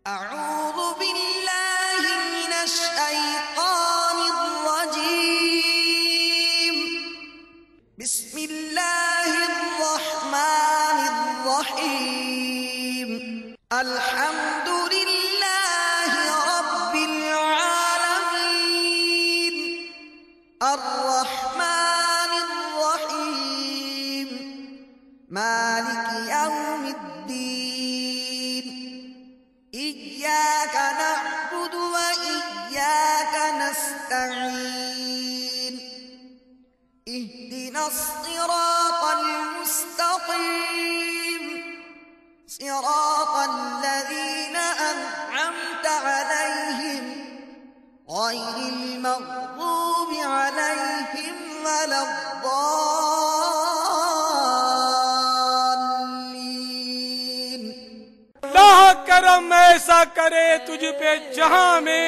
أعوذ بالله من الشيطان الرجيم. بسم الله الرحمن الرحيم. الحمد لله رب العالمين. الرحمن الرحيم. مالك يوم الدين. إياك نعبد وإياك نستعين. اهدنا الصراط المستقيم. صراط الذين أنعمت عليهم غير المغضوب عليهم ولا الضالين. اللہ کرم ایسا کرے تجھ پہ جہاں میں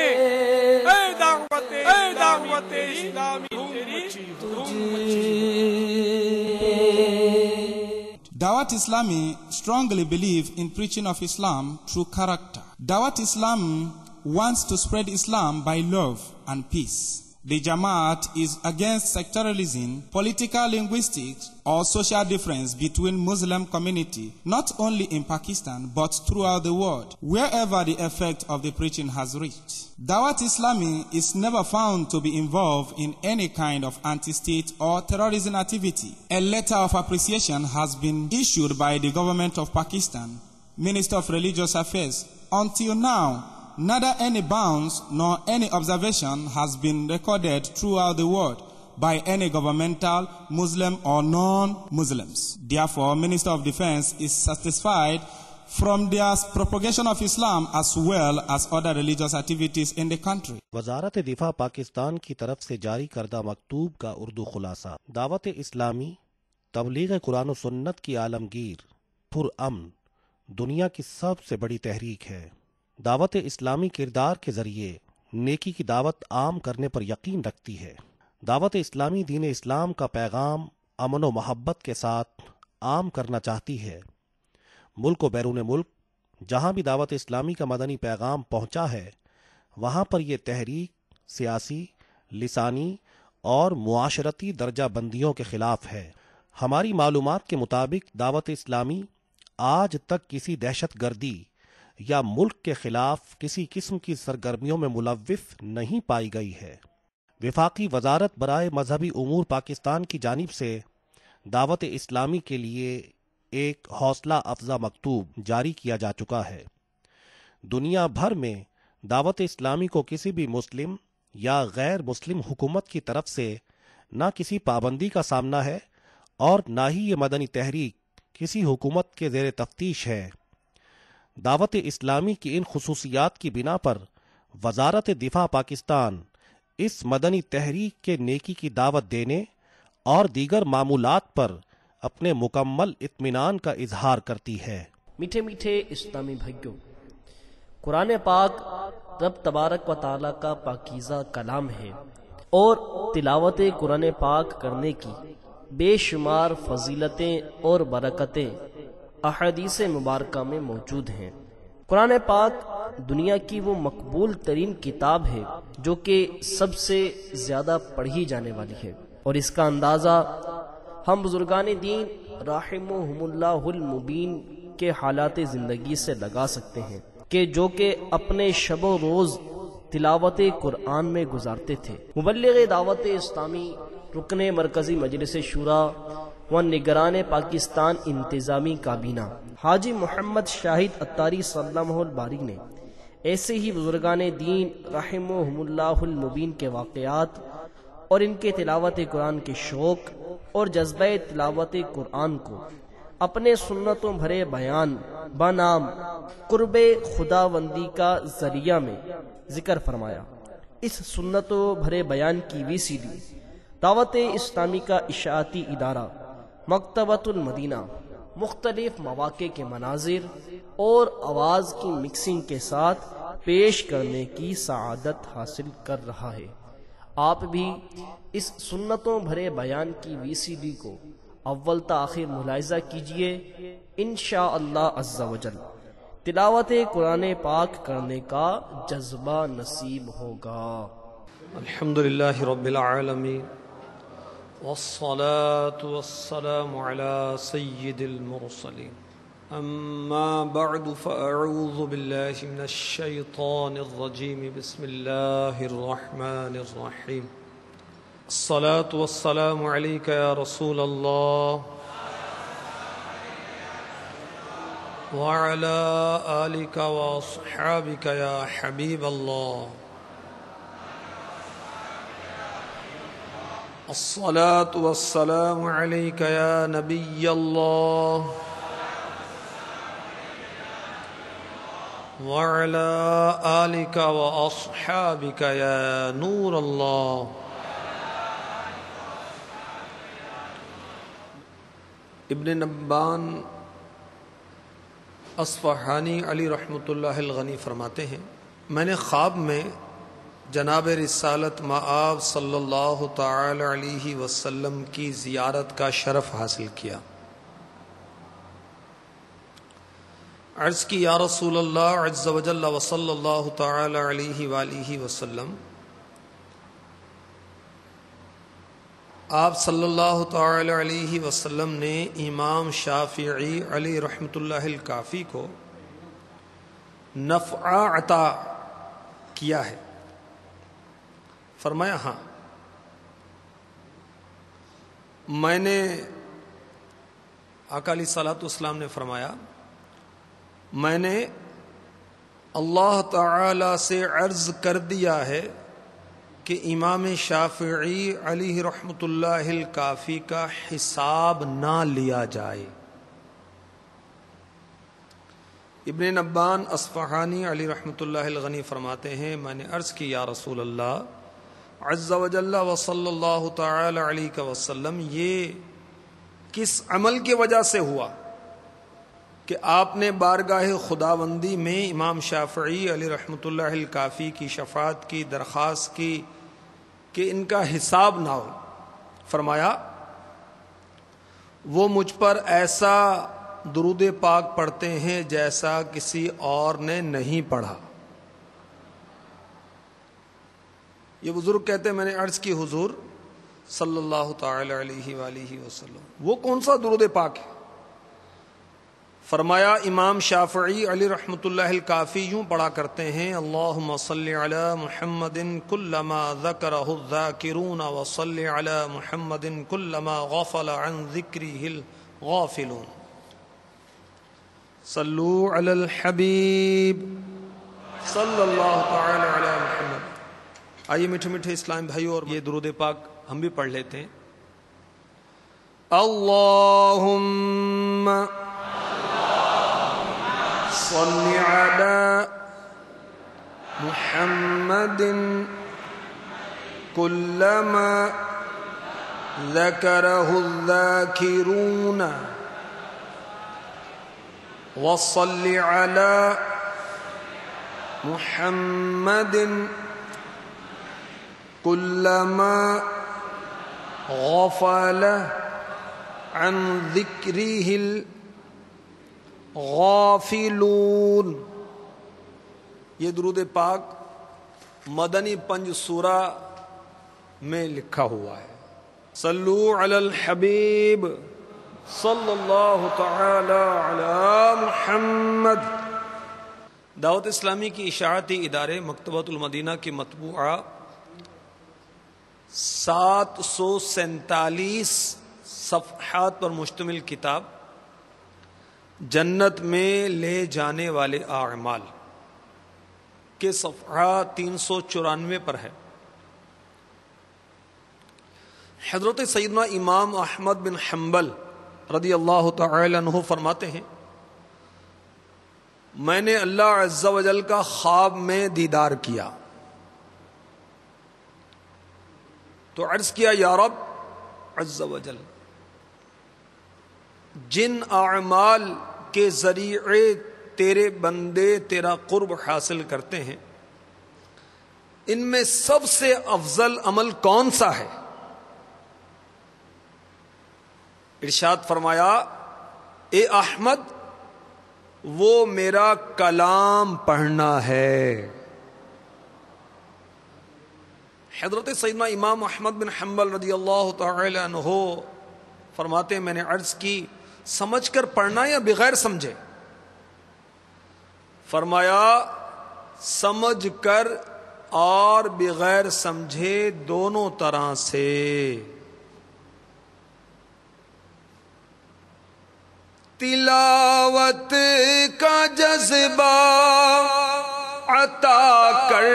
اے دعوت اسلامی تیری دھوم مچی. Dawat Islami strongly believe in preaching of Islam through character. Dawat Islam wants to spread Islam by love and peace. The Jamaat is against sectarianism, political linguistics, or social difference between Muslim community, not only in Pakistan, but throughout the world, wherever the effect of the preaching has reached. Dawat Islami is never found to be involved in any kind of anti-state or terrorism activity. A letter of appreciation has been issued by the government of Pakistan, Minister of Religious Affairs. Until now, neither any bounce nor any observation has been recorded throughout the world by any governmental, Muslim or non-Muslims. Therefore, Minister of Defense is satisfied from their propagation of Islam as well as other religious activities in the country. وزارت دفاع پاکستان کی طرف سے جاری کردہ مکتوب کا اردو خلاصہ. دعوت اسلامی تبلیغ قرآن و سنت کی عالمگیر پرامن دنیا کی سب سے بڑی تحریک ہے. دعوت اسلامی کردار کے ذریعے نیکی کی دعوت عام کرنے پر یقین رکھتی ہے. دعوت اسلامی دین اسلام کا پیغام امن و محبت کے ساتھ عام کرنا چاہتی ہے. ملک و بیرون ملک جہاں بھی دعوت اسلامی کا مدنی پیغام پہنچا ہے وہاں پر یہ تحریک سیاسی، لسانی اور معاشرتی درجہ بندیوں کے خلاف ہے. ہماری معلومات کے مطابق دعوت اسلامی آج تک کسی دہشت گردی یا ملک کے خلاف کسی قسم کی سرگرمیوں میں ملوث نہیں پائی گئی ہے. وفاقی وزارت برائے مذہبی امور پاکستان کی جانب سے دعوت اسلامی کے لیے ایک حوصلہ افزا مکتوب جاری کیا جا چکا ہے. دنیا بھر میں دعوت اسلامی کو کسی بھی مسلم یا غیر مسلم حکومت کی طرف سے نہ کسی پابندی کا سامنا ہے اور نہ ہی یہ مدنی تحریک کسی حکومت کے زیر تفتیش ہے. دعوت اسلامی کی ان خصوصیات کی بنا پر وزارت دفاع پاکستان اس مدنی تحریک کے نیکی کی دعوت دینے اور دیگر معمولات پر اپنے مکمل اطمینان کا اظہار کرتی ہے. میٹھے میٹھے اسلامی بھائیوں، قرآن پاک رب تبارک و تعالیٰ کا پاکیزہ کلام ہے اور تلاوت قرآن پاک کرنے کی بے شمار فضیلتیں اور برکتیں احادیث مبارکہ میں موجود ہیں. قرآن پاک دنیا کی وہ مقبول ترین کتاب ہے جو کہ سب سے زیادہ پڑھی جانے والی ہے، اور اس کا اندازہ ہم بزرگان دین رحمہم اللہ المبین کے حالات زندگی سے لگا سکتے ہیں کہ جو کہ اپنے شب و روز تلاوت قرآن میں گزارتے تھے. مبلغ دعوت اسلامی، رکن مرکزی مجلس شورا و نگران پاکستان انتظامی کابینہ حاجی محمد شاہد اتاری صلی اللہ الباری نے ایسے ہی بزرگان دین رحمہم اللہ المبین کے واقعات اور ان کے تلاوت قرآن کے شوق اور جذبہ تلاوت قرآن کو اپنے سنتوں بھرے بیان بنام قرب خداوندی کا ذریعہ میں ذکر فرمایا. اس سنتوں بھرے بیان کی وی CD دعوت اسلامی کا اشاعتی ادارہ مکتبۃ المدینہ مختلف مواقع کے مناظر اور آواز کی مکسنگ کے ساتھ پیش کرنے کی سعادت حاصل کر رہا ہے. آپ بھی اس سنتوں بھرے بیان کی VCD کو اول تا آخر ملاحظہ کیجئے. انشاءاللہ عز و جل تلاوت قرآن پاک کرنے کا جذبہ نصیب ہوگا۔ الحمدللہ رب العالمین والصلاة والسلام على سید المرسلین اما بعد فاعوذ باللہ من الشیطان الرجیم بسم اللہ الرحمن الرحیم الصلاة والسلام علیک یا رسول اللہ وعلى آلك وأصحابك يا حبيب الله الصلاة والسلام عليك يا نبي الله وعلى آلك وأصحابك يا نور الله ابن نبان اصفہانی علی رحمۃ اللہ الغنی فرماتے ہیں، میں نے خواب میں جناب رسالت مآب صلی اللہ تعالی علیہ وسلم کی زیارت کا شرف حاصل کیا۔ عرض کی یا رسول اللہ عز وجل وصلی اللہ تعالی علیہ وآلہ وسلم، آپ صلی اللہ تعالی علیہ وسلم نے امام شافعی علی رحمۃ اللہ الکافی کو نفع عطا کیا ہے؟ فرمایا ہاں۔ میں نے آقا علیہ الصلوۃ والسلام نے فرمایا، میں نے اللہ تعالی سے عرض کر دیا ہے کہ امام شافعی علیہ رحمۃ اللہ الکافی کا حساب نہ لیا جائے۔ ابن نبان اصفہانی علی رحمۃ اللہ الغنی فرماتے ہیں، میں نے عرض کی یا رسول اللہ عز وجل وصلی اللہ تعالی علیہ وسلم، یہ کس عمل کی وجہ سے ہوا کہ آپ نے بارگاہ خداوندی میں امام شافعی علی رحمۃ اللہ الکافی کی شفاعت کی درخواست کی کہ ان کا حساب نہ ہو؟ فرمایا وہ مجھ پر ایسا درود پاک پڑھتے ہیں جیسا کسی اور نے نہیں پڑھا۔ یہ بزرگ کہتے ہیں، میں نے عرض کی حضور صلی اللہ تعالی علیہ وآلہ وسلم وہ کون سا درود پاک ہے؟ فرمایا امام شافعی علی رحمۃ اللہ الکافی یوں پڑھا کرتے ہیں، اللہم صلی علی محمد کلما ذکرہ الذاکرون وصلی علی محمد کلما غفل عن ذکرہ الغافلون، صلو علی الحبیب صلی اللہ تعالی علی محمد۔ آئیے میٹھے میٹھے اسلام بھائیو، اور یہ درود پاک ہم بھی پڑھ لیتے ہیں۔ اللہم صل على محمد كلما ذكره الذاكرون وصل على محمد كلما غفل عن ذكره غافلون۔ یہ درود پاک مدنی پنج سورہ میں لکھا ہوا ہے۔ صلو علی الحبیب صلی اللہ تعالی علی محمد۔ دعوت اسلامی کی اشاعتی ادارے مکتبۃ المدینہ کی مطبوعہ 747 صفحات پر مشتمل کتاب جنت میں لے جانے والے اعمال کے صفحہ 394 پر ہے۔ حضرت سیدنا امام احمد بن حنبل رضی اللہ تعالی عنہ فرماتے ہیں، میں نے اللہ عز و جل کا خواب میں دیدار کیا تو عرض کیا یا رب عز و جل، جن اعمال کے ذریعے تیرے بندے تیرا قرب حاصل کرتے ہیں ان میں سب سے افضل عمل کون سا ہے؟ ارشاد فرمایا، اے احمد، وہ میرا کلام پڑھنا ہے۔ حضرت سیدنا امام احمد بن حنبل رضی اللہ تعالی عنہ فرماتے ہیں میں نے عرض کی سمجھ کر پڑھنا یا بغیر سمجھے؟ فرمایا سمجھ کر اور بغیر سمجھے دونوں طرح سے۔ تلاوت کا جذبہ عطا کر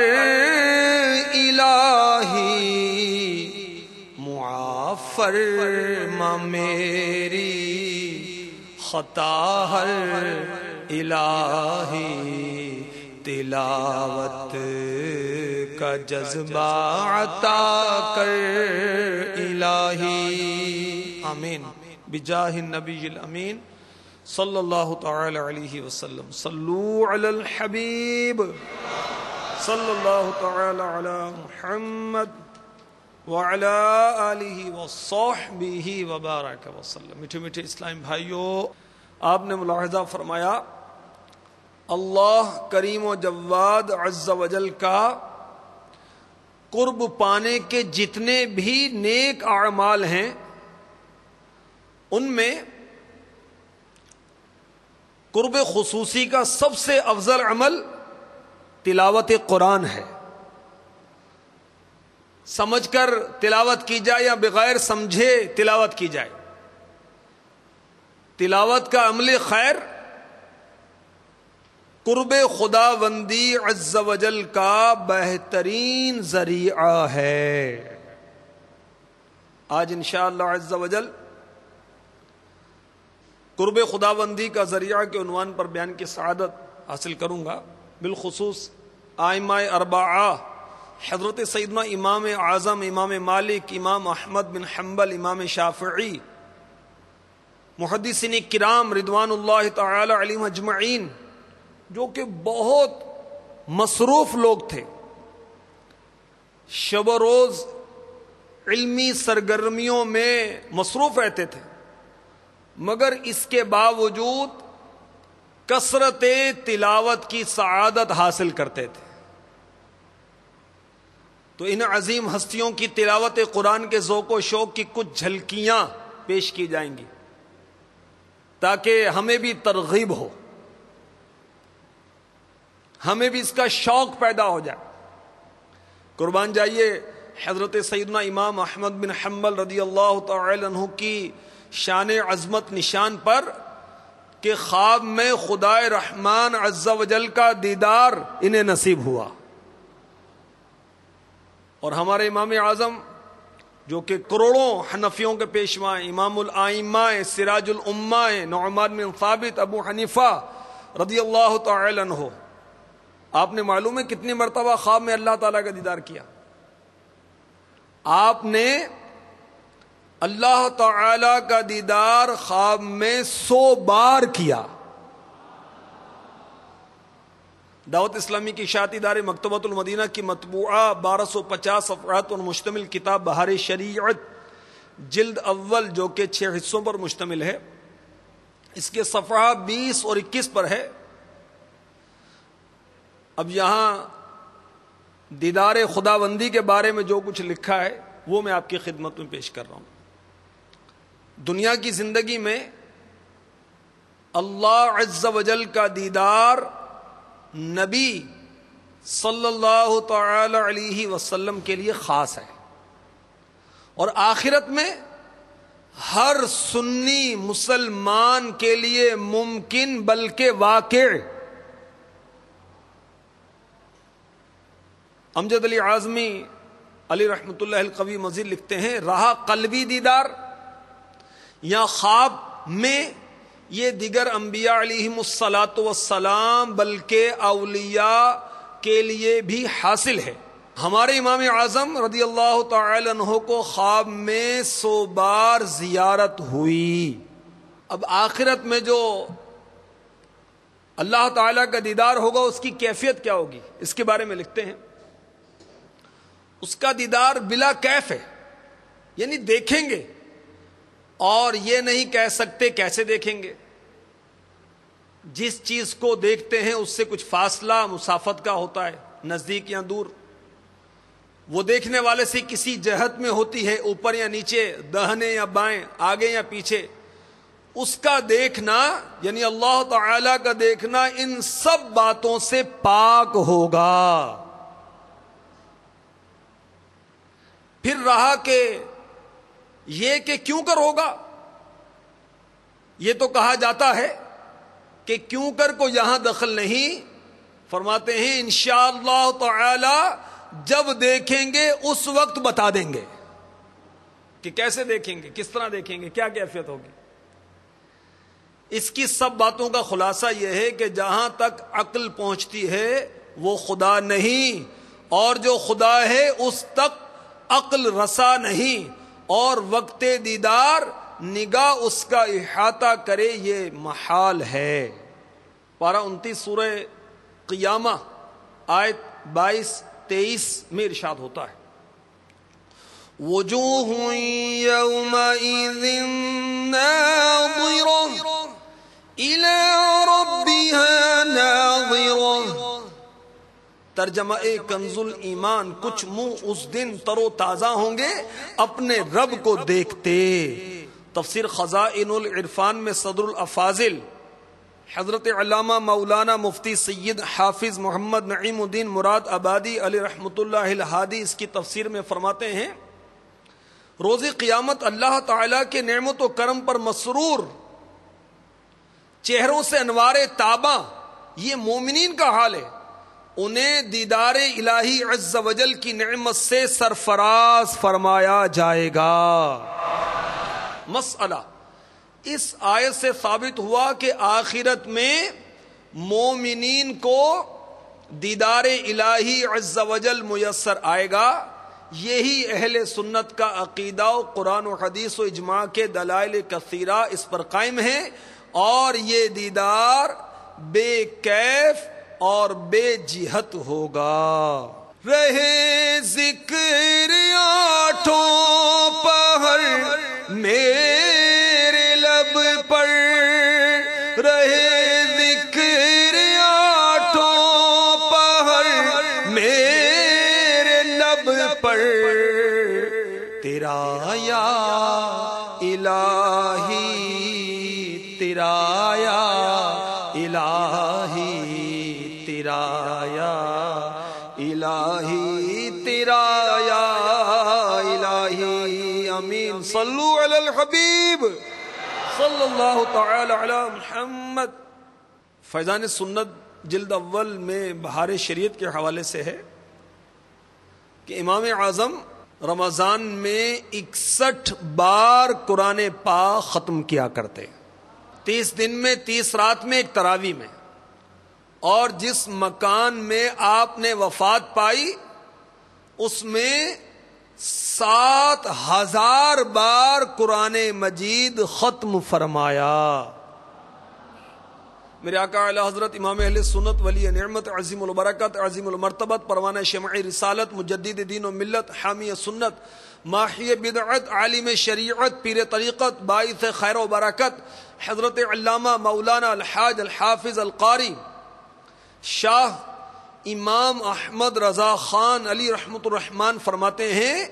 الہی، معاف فرما میری خطا ہر الہی، تلاوت کا جذبہ عطا کر الہی، آمین بجاہ النبی الامین صلی اللہ تعالی علیہ وسلم۔ صلو علی الحبیب صلی اللہ تعالی علی محمد وعلی آلہ وصحبہ وبارک وسلم۔ میٹھے میٹھے اسلام بھائیو، آپ نے ملاحظہ فرمایا اللہ کریم و جواد عز و جل کا قرب پانے کے جتنے بھی نیک اعمال ہیں ان میں قرب خصوصی کا سب سے افضل عمل تلاوت قرآن ہے۔ سمجھ کر تلاوت کی جائے یا بغیر سمجھے تلاوت کی جائے، تلاوت کا عمل خیر قرب خدا بندی عز و جل کا بہترین ذریعہ ہے۔ آج انشاءاللہ عز و جل قرب خدا بندی کا ذریعہ کے عنوان پر بیان کی سعادت حاصل کروں گا۔ بالخصوص ائمہ اربعہ حضرت سیدنا امام اعظم امام مالک، امام احمد بن حنبل، امام شافعی، محدثین کرام رضوان اللہ تعالی علیہم اجمعین، جو کہ بہت مصروف لوگ تھے، شب و روز علمی سرگرمیوں میں مصروف رہتے تھے، مگر اس کے باوجود کثرت تلاوت کی سعادت حاصل کرتے تھے۔ تو ان عظیم ہستیوں کی تلاوت قرآن کے ذوق و شوق کی کچھ جھلکیاں پیش کی جائیں گی تاکہ ہمیں بھی ترغیب ہو، ہمیں بھی اس کا شوق پیدا ہو جائے۔ قربان جائیے حضرت سیدنا امام احمد بن حنبل رضی اللہ تعالی عنہ کی شان عظمت نشان پر کہ خواب میں خدائے رحمان عز و جل کا دیدار انہیں نصیب ہوا، اور ہمارے امام اعظم جو کہ کروڑوں حنفیوں کے پیشوا ہیں، امام الائمہ، سراج الامہ، نعمان بن ثابت، ابو حنیفہ رضی اللہ تعالی عنہ، آپ نے معلوم ہے کتنی مرتبہ خواب میں اللہ تعالیٰ کا دیدار کیا؟ آپ نے اللہ تعالی کا دیدار خواب میں 100 بار کیا۔ دعوت اسلامی کی اشاعتی ادارے مکتبۃ المدینہ کی مطبوعہ 1250 صفحات پر مشتمل کتاب بہار شریعت جلد اول، جو کہ 6 حصوں پر مشتمل ہے، اس کے صفحہ 20 اور 21 پر ہے۔ اب یہاں دیدار خدا بندی کے بارے میں جو کچھ لکھا ہے وہ میں آپ کی خدمت میں پیش کر رہا ہوں۔ دنیا کی زندگی میں اللہ عز و جل کا دیدار نبی صلی اللہ تعالی علیہ وسلم کے لیے خاص ہے، اور آخرت میں ہر سنی مسلمان کے لیے ممکن بلکہ واقع۔ امجد علی اعظمی علی رحمت اللہ القوی مزید لکھتے ہیں، رہا قلبی دیدار یا خواب میں، یہ دیگر انبیاء علیہم الصلاۃ والسلام بلکہ اولیاء کے لیے بھی حاصل ہے۔ ہمارے امام اعظم رضی اللہ تعالی عنہ کو خواب میں 100 بار زیارت ہوئی۔ اب آخرت میں جو اللہ تعالیٰ کا دیدار ہوگا اس کی کیفیت کیا ہوگی، اس کے بارے میں لکھتے ہیں، اس کا دیدار بلا کیف ہے، یعنی دیکھیں گے اور یہ نہیں کہہ سکتے کیسے دیکھیں گے، جس چیز کو دیکھتے ہیں اس سے کچھ فاصلہ مسافت کا ہوتا ہے، نزدیک یا دور، وہ دیکھنے والے سے کسی جہت میں ہوتی ہے، اوپر یا نیچے، داہنے یا بائیں، آگے یا پیچھے، اس کا دیکھنا یعنی اللہ تعالی کا دیکھنا ان سب باتوں سے پاک ہوگا۔ پھر رہا کہ یہ کہ کیوں کر ہوگا، یہ تو کہا جاتا ہے کہ کیوں کر کو یہاں دخل نہیں، فرماتے ہیں انشاءاللہ تعالی جب دیکھیں گے اس وقت بتا دیں گے کہ کیسے دیکھیں گے، کس طرح دیکھیں گے، کیا کیفیت ہوگی۔ اس کی سب باتوں کا خلاصہ یہ ہے کہ جہاں تک عقل پہنچتی ہے وہ خدا نہیں، اور جو خدا ہے اس تک عقل رسا نہیں، اور وقت دیدار نگاہ اس کا احاطہ کرے یہ محال ہے۔ پارہ 29 سورہ قیامہ آیت 22-23 میں ارشاد ہوتا ہے وجوہ یومئذ ناظرہ الی ربها ناظرہ۔ ترجمہ کنز الایمان، کچھ منہ اس دن تر و تازہ ہوں گے اپنے رب کو دیکھتے۔ تفسیر خزائن العرفان میں صدر الافاضل حضرت علامہ مولانا مفتی سید حافظ محمد نعیم الدین مراد آبادی علی رحمۃ اللہ الہادی اس کی تفسیر میں فرماتے ہیں روز قیامت اللہ تعالیٰ کے نعمت و کرم پر مسرور چہروں سے انوار تاباں، یہ مومنین کا حال ہے، انہیں دیدار الہی عز و جل کی نعمت سے سرفراز فرمایا جائے گا۔ مسئلہ اس آیت سے ثابت ہوا کہ آخرت میں مومنین کو دیدار الہی عز و جل میسر آئے گا۔ یہی اہل سنت کا عقیدہ و قرآن و حدیث و اجماع کے دلائل کثیرہ اس پر قائم ہیں، اور یہ دیدار بے کیف اور بے جہت ہوگا۔ رہے ذکر آٹھوں پہر میرے لب پر، رہے ذکر آٹھوں پہر میرے لب پر، تیرا یا الہی، تیرا یا الہی، تیرا یا الہی، تیرا یا الہی، امین۔ صلو علی الحبیب صلی اللہ تعالی علی محمد۔ فیضان سنت جلد اول میں بہار شریعت کے حوالے سے ہے کہ امام اعظم رمضان میں 61 بار قرآن پاک ختم کیا کرتے، 30 دن میں، 30 رات میں، ایک تراویح میں، اور جس مکان میں آپ نے وفات پائی اس میں 7000 بار قرآن مجید ختم فرمایا۔ میرے آقا اعلی حضرت امام اہل سنت ولی نعمت عظیم البرکت عظیم المرتبت پروانہ شمع رسالت مجدد دین و ملت حامی سنت ماحی بدعت عالم شریعت پیر طریقت باعث خیر و برکت حضرت علامہ مولانا الحاج الحافظ القاری شاہ امام احمد رضا خان علی رحمۃ الرحمان فرماتے ہیں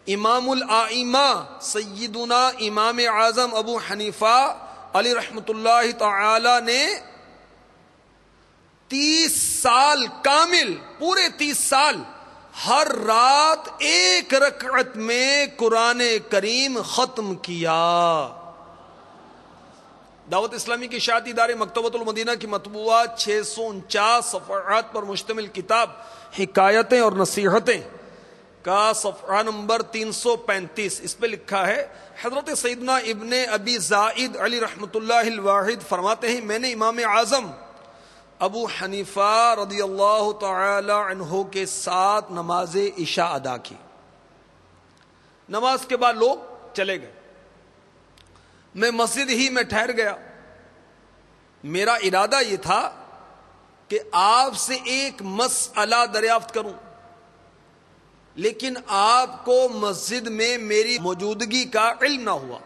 امام الائمہ سیدنا امام اعظم ابو حنیفہ علی رحمۃ اللہ تعالی نے 30 سال کامل، پورے 30 سال ہر رات ایک رکعت میں قرآن کریم ختم کیا۔ دعوت اسلامی کی اشاعتی ادارے مکتبۃ المدینہ کی مطبوعہ 649 صفحات پر مشتمل کتاب حکایتیں اور نصیحتیں کا صفحہ نمبر 335، اس پہ لکھا ہے حضرت سیدنا ابن ابی زائد علی رحمۃ اللہ الواحد فرماتے ہیں میں نے امام اعظم ابو حنیفہ رضی اللہ تعالی عنہ کے ساتھ نماز عشاء ادا کی۔ نماز کے بعد لوگ چلے گئے، میں مسجد ہی میں ٹھہر گیا۔ میرا ارادہ یہ تھا کہ آپ سے ایک مسئلہ دریافت کروں، لیکن آپ کو مسجد میں میری موجودگی کا علم نہ ہوا۔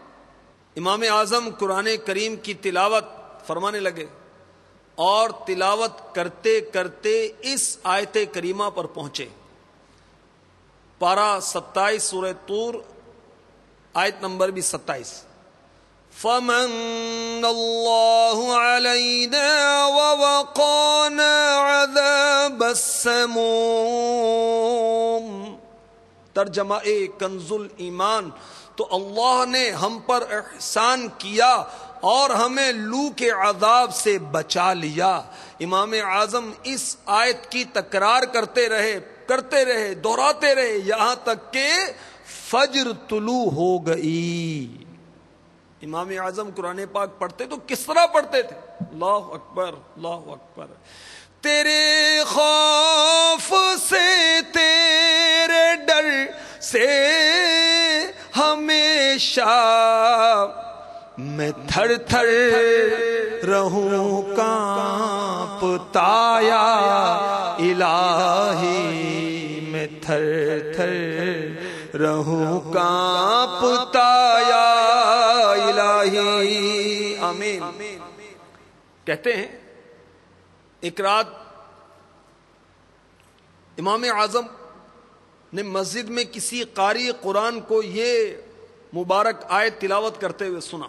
امام اعظم قرآن کریم کی تلاوت فرمانے لگے، اور تلاوت کرتے کرتے اس آیت کریمہ پر پہنچے. پارہ 27 سورہ طور آیت نمبر بھی 27. فَمَنَّ اللَّهُ عَلَيْنَا وَوَقَانَا عَذَابَ السَّمُومِ. ترجمہ کنز الایمان. تو اللہ نے ہم پر احسان کیا اور ہمیں لو کے عذاب سے بچا لیا. امام اعظم اس آیت کی تکرار کرتے رہے دہراتے رہے یہاں تک کہ فجر طلوع ہو گئی. امام اعظم قرآن پاک پڑھتے تو کس طرح پڑھتے تھے؟ اللہ اکبر اللہ اکبر. تیرے خوف سے تیرے ڈر سے ہمیشہ میں تھر تھر رہوں کانپتا یا الہی. میں تھر تھر رہوں کانپتا یا الہی. آمین. کہتے ہیں ایک رات امام اعظم نے مسجد میں کسی قاری قرآن کو یہ مبارک آیت تلاوت کرتے ہوئے سنا.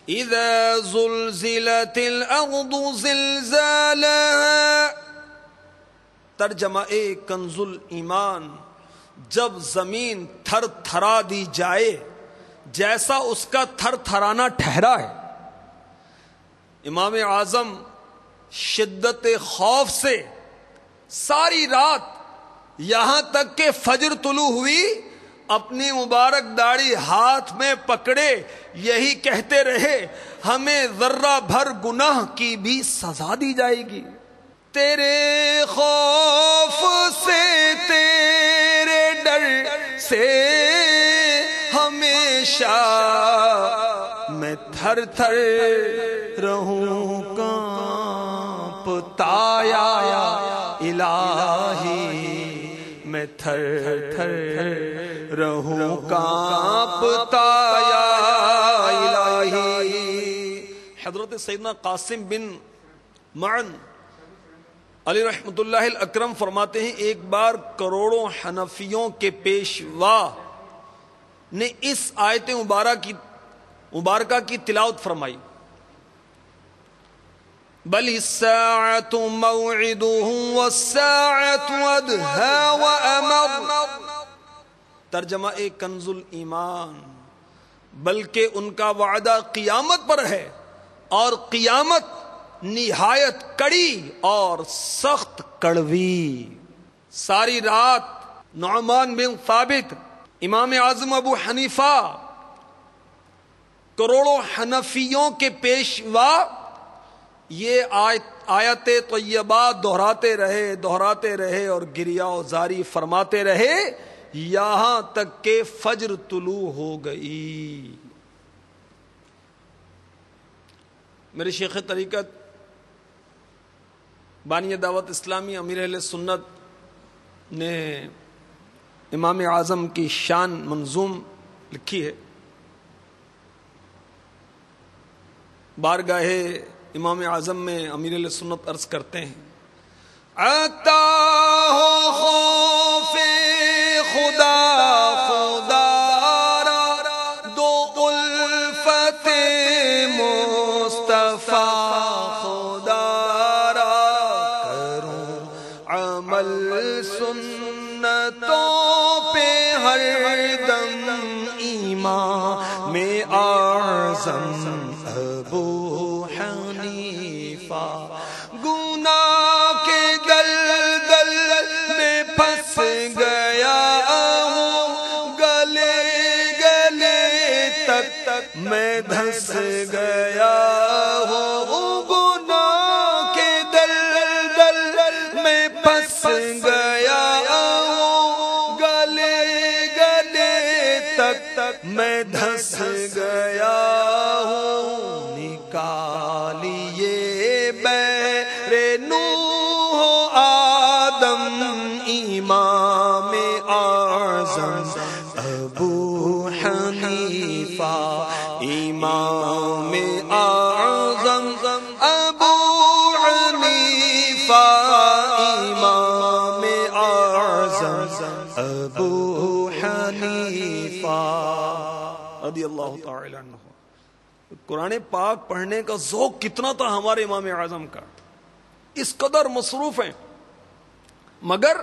اذا زلزلت الارض زلزالها. ترجمہ کنز الایمان. جب زمین تھر تھرا دی جائے جیسا اس کا تھر تھرانا ٹھہرا ہے. امام اعظم شدت خوف سے ساری رات یہاں تک کہ فجر طلوع ہوئی اپنی مبارک داڑھی ہاتھ میں پکڑے یہی کہتے رہے ہمیں ذرہ بھر گناہ کی بھی سزا دی جائے گی. تیرے خوف سے تیرے ڈر سے ہمیشہ میں تھر تھر رہوں کانپتا یا الہی. میں تھر تھر رہوں کانپتا یا الہی. حضرت سیدنا قاسم بن معن علی رحمت اللہ الاکرم فرماتے ہیں ایک بار کروڑوں حنفیوں کے پیشوا نے اس آیت مبارکہ کی تلاوت فرمائی. بل الساعة موعدهم والساعة أدهى وأمر. ترجمہ کنز الایمان. بلکہ ان کا وعدہ قیامت پر ہے اور قیامت نہایت کڑی اور سخت کڑوی. ساری رات نعمان بن ثابت امام اعظم ابو حنیفہ کروڑوں حنفیوں کے پیشوا یہ آیت طیبہ دہراتے رہے اور گریہ و زاری فرماتے رہے یہاں تک کہ فجر طلوع ہو گئی. میرے شیخ طریقت بانی دعوت اسلامی امیر اہل سنت نے امام اعظم کی شان منظوم لکھی ہے. بارگاہ امام اعظم میں امیر علیہ سنت عرض کرتے ہیں عطا ہو خوف خدا خدا دو الفت مصطفیٰ خدا کروں عمل سنتوں پہ ہر دم ایمان میں اعظم ابو حنیفہ گناہ کے دلدل میں پھنس گیا ہوں گلے گلے تک میں دھس گیا ہوں گناہ کے دلدل میں پھنس گیا ہوں گلے گلے تک میں دھس گیا ہوں نکالیے بہر نوح آدم امام اعظم ابو حنیفہ امام اعظم ابو حنیفا رضی اللہ تعالی عنہ. قرآن پاک پڑھنے کا ذوق کتنا تھا ہمارے امام اعظم کا، اس قدر مصروف ہیں، مگر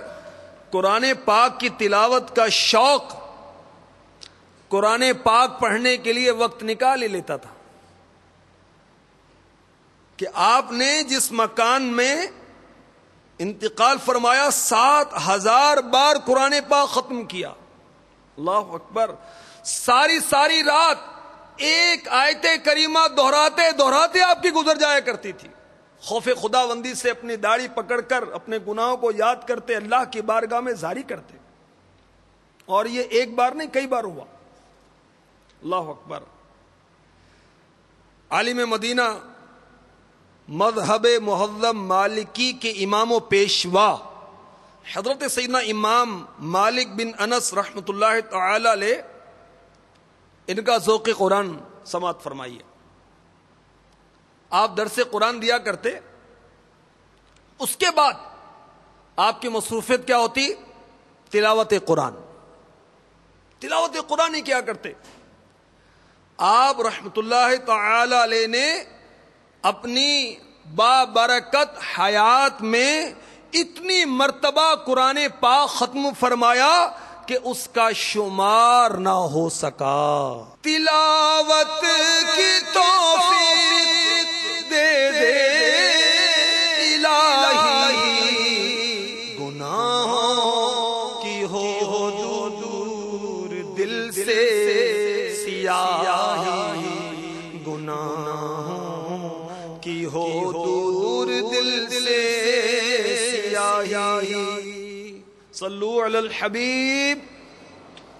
قرآن پاک کی تلاوت کا شوق قرآن پاک پڑھنے کے لیے وقت نکال ہی لیتا تھا. کہ آپ نے جس مکان میں انتقال فرمایا 7,000 بار قرآن پاک ختم کیا. اللہ اکبر. ساری رات ایک آیت کریمہ دہراتے آپ کی گزر جایا کرتی تھی. خوف خداوندی سے اپنی داڑھی پکڑ کر اپنے گناہوں کو یاد کرتے، اللہ کی بارگاہ میں زاری کرتے. اور یہ ایک بار نہیں، کئی بار ہوا. اللہ اکبر. عالم مدینہ مذہب مہذب مالکی کے امام و پیشوا حضرت سیدنا امام مالک بن انس رحمۃ اللہ تعالی علیہ، ان کا ذوق قرآن سماعت فرمائیے. آپ درس قرآن دیا کرتے، اس کے بعد آپ کی مصروفیت کیا ہوتی؟ تلاوت قرآن. تلاوت قرآن ہی کیا کرتے. آپ رحمت اللہ تعالی علیہ نے اپنی بابرکت حیات میں اتنی مرتبہ قرآن پاک ختم فرمایا کہ اس کا شمار نہ ہو سکا. تلاوت کی توفیق دے دے الہی، گناہوں کی ہو دور دل سے سیاہی، گناہوں کی ہو دور دل سے سیاہی. صلو علی الحبیب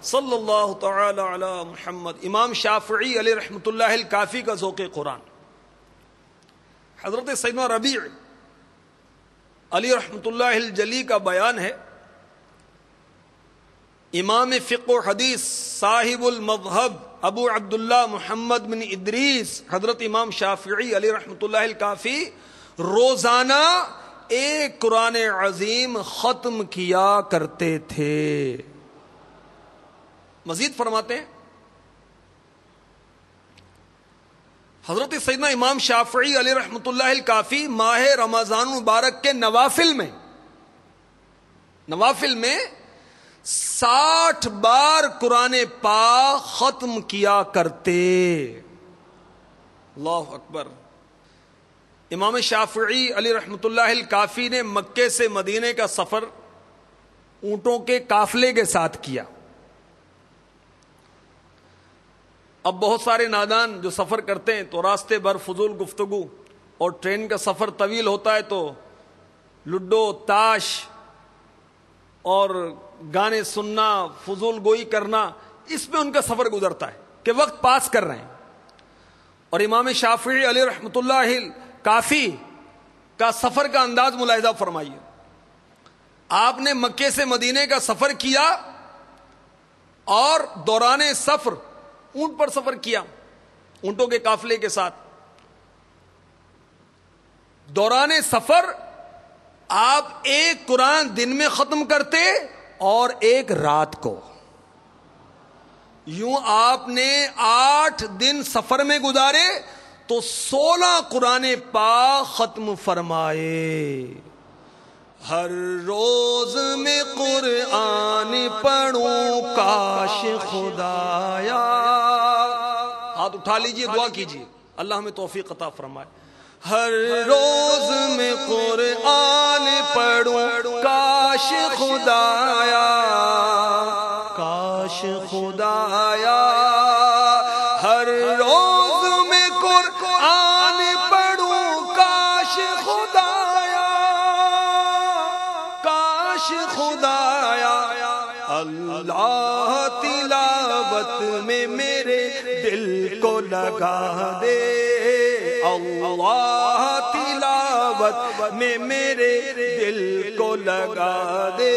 صلی اللہ تعالی علی محمد. امام شافعی علیہ رحمۃ اللہ الکافی کا ذوق قرآن. حضرت سیدنا ربیع علی رحمۃ اللہ الجلی کا بیان ہے. امام فقہ و حدیث صاحب المذہب ابو عبداللہ محمد بن ادریس حضرت امام شافعی علیہ رحمۃ اللہ الکافی روزانہ ایک قرآن عظیم ختم کیا کرتے تھے. مزید فرماتے ہیں حضرت سیدنا امام شافعی علیہ رحمۃ اللہ الکافی ماہ رمضان مبارک کے نوافل میں 60 بار قرآن پاک ختم کیا کرتے. اللہ اکبر. امام شافعی علی رحمۃ اللہ الکافی نے مکے سے مدینے کا سفر اونٹوں کے قافلے کے ساتھ کیا. اب بہت سارے نادان جو سفر کرتے ہیں تو راستے بھر فضول گفتگو، اور ٹرین کا سفر طویل ہوتا ہے تو لڈو تاش اور گانے سننا، فضول گوئی کرنا، اس میں ان کا سفر گزرتا ہے کہ وقت پاس کر رہے ہیں. اور امام شافعی علیہ رحمۃ اللہ کافی کا سفر کا انداز ملاحظہ فرمائیے. آپ نے مکے سے مدینے کا سفر کیا اور دوران سفر اونٹ پر سفر کیا، اونٹوں کے قافلے کے ساتھ. دوران سفر آپ ایک قرآن دن میں ختم کرتے اور ایک رات کو. یوں آپ نے 8 دن سفر میں گزارے تو 16 قرآن پاک ختم فرمائے. ہر روز میں قرآن پڑھوں کاش خدایا. ہاتھ اٹھا لیجئے، دعا کیجئے اللہ ہمیں توفیق عطا فرمائے. ہر روز میں قرآن پڑھوں کاش خدایا، کاش خدایا. ہر روز میں قرآن پڑھوں کاش خدایا، کاش خدایا. اللہ تلاوت میں میرے دل کو لگا دے، اللہ تلاوت میں میرے دل کو لگا دے،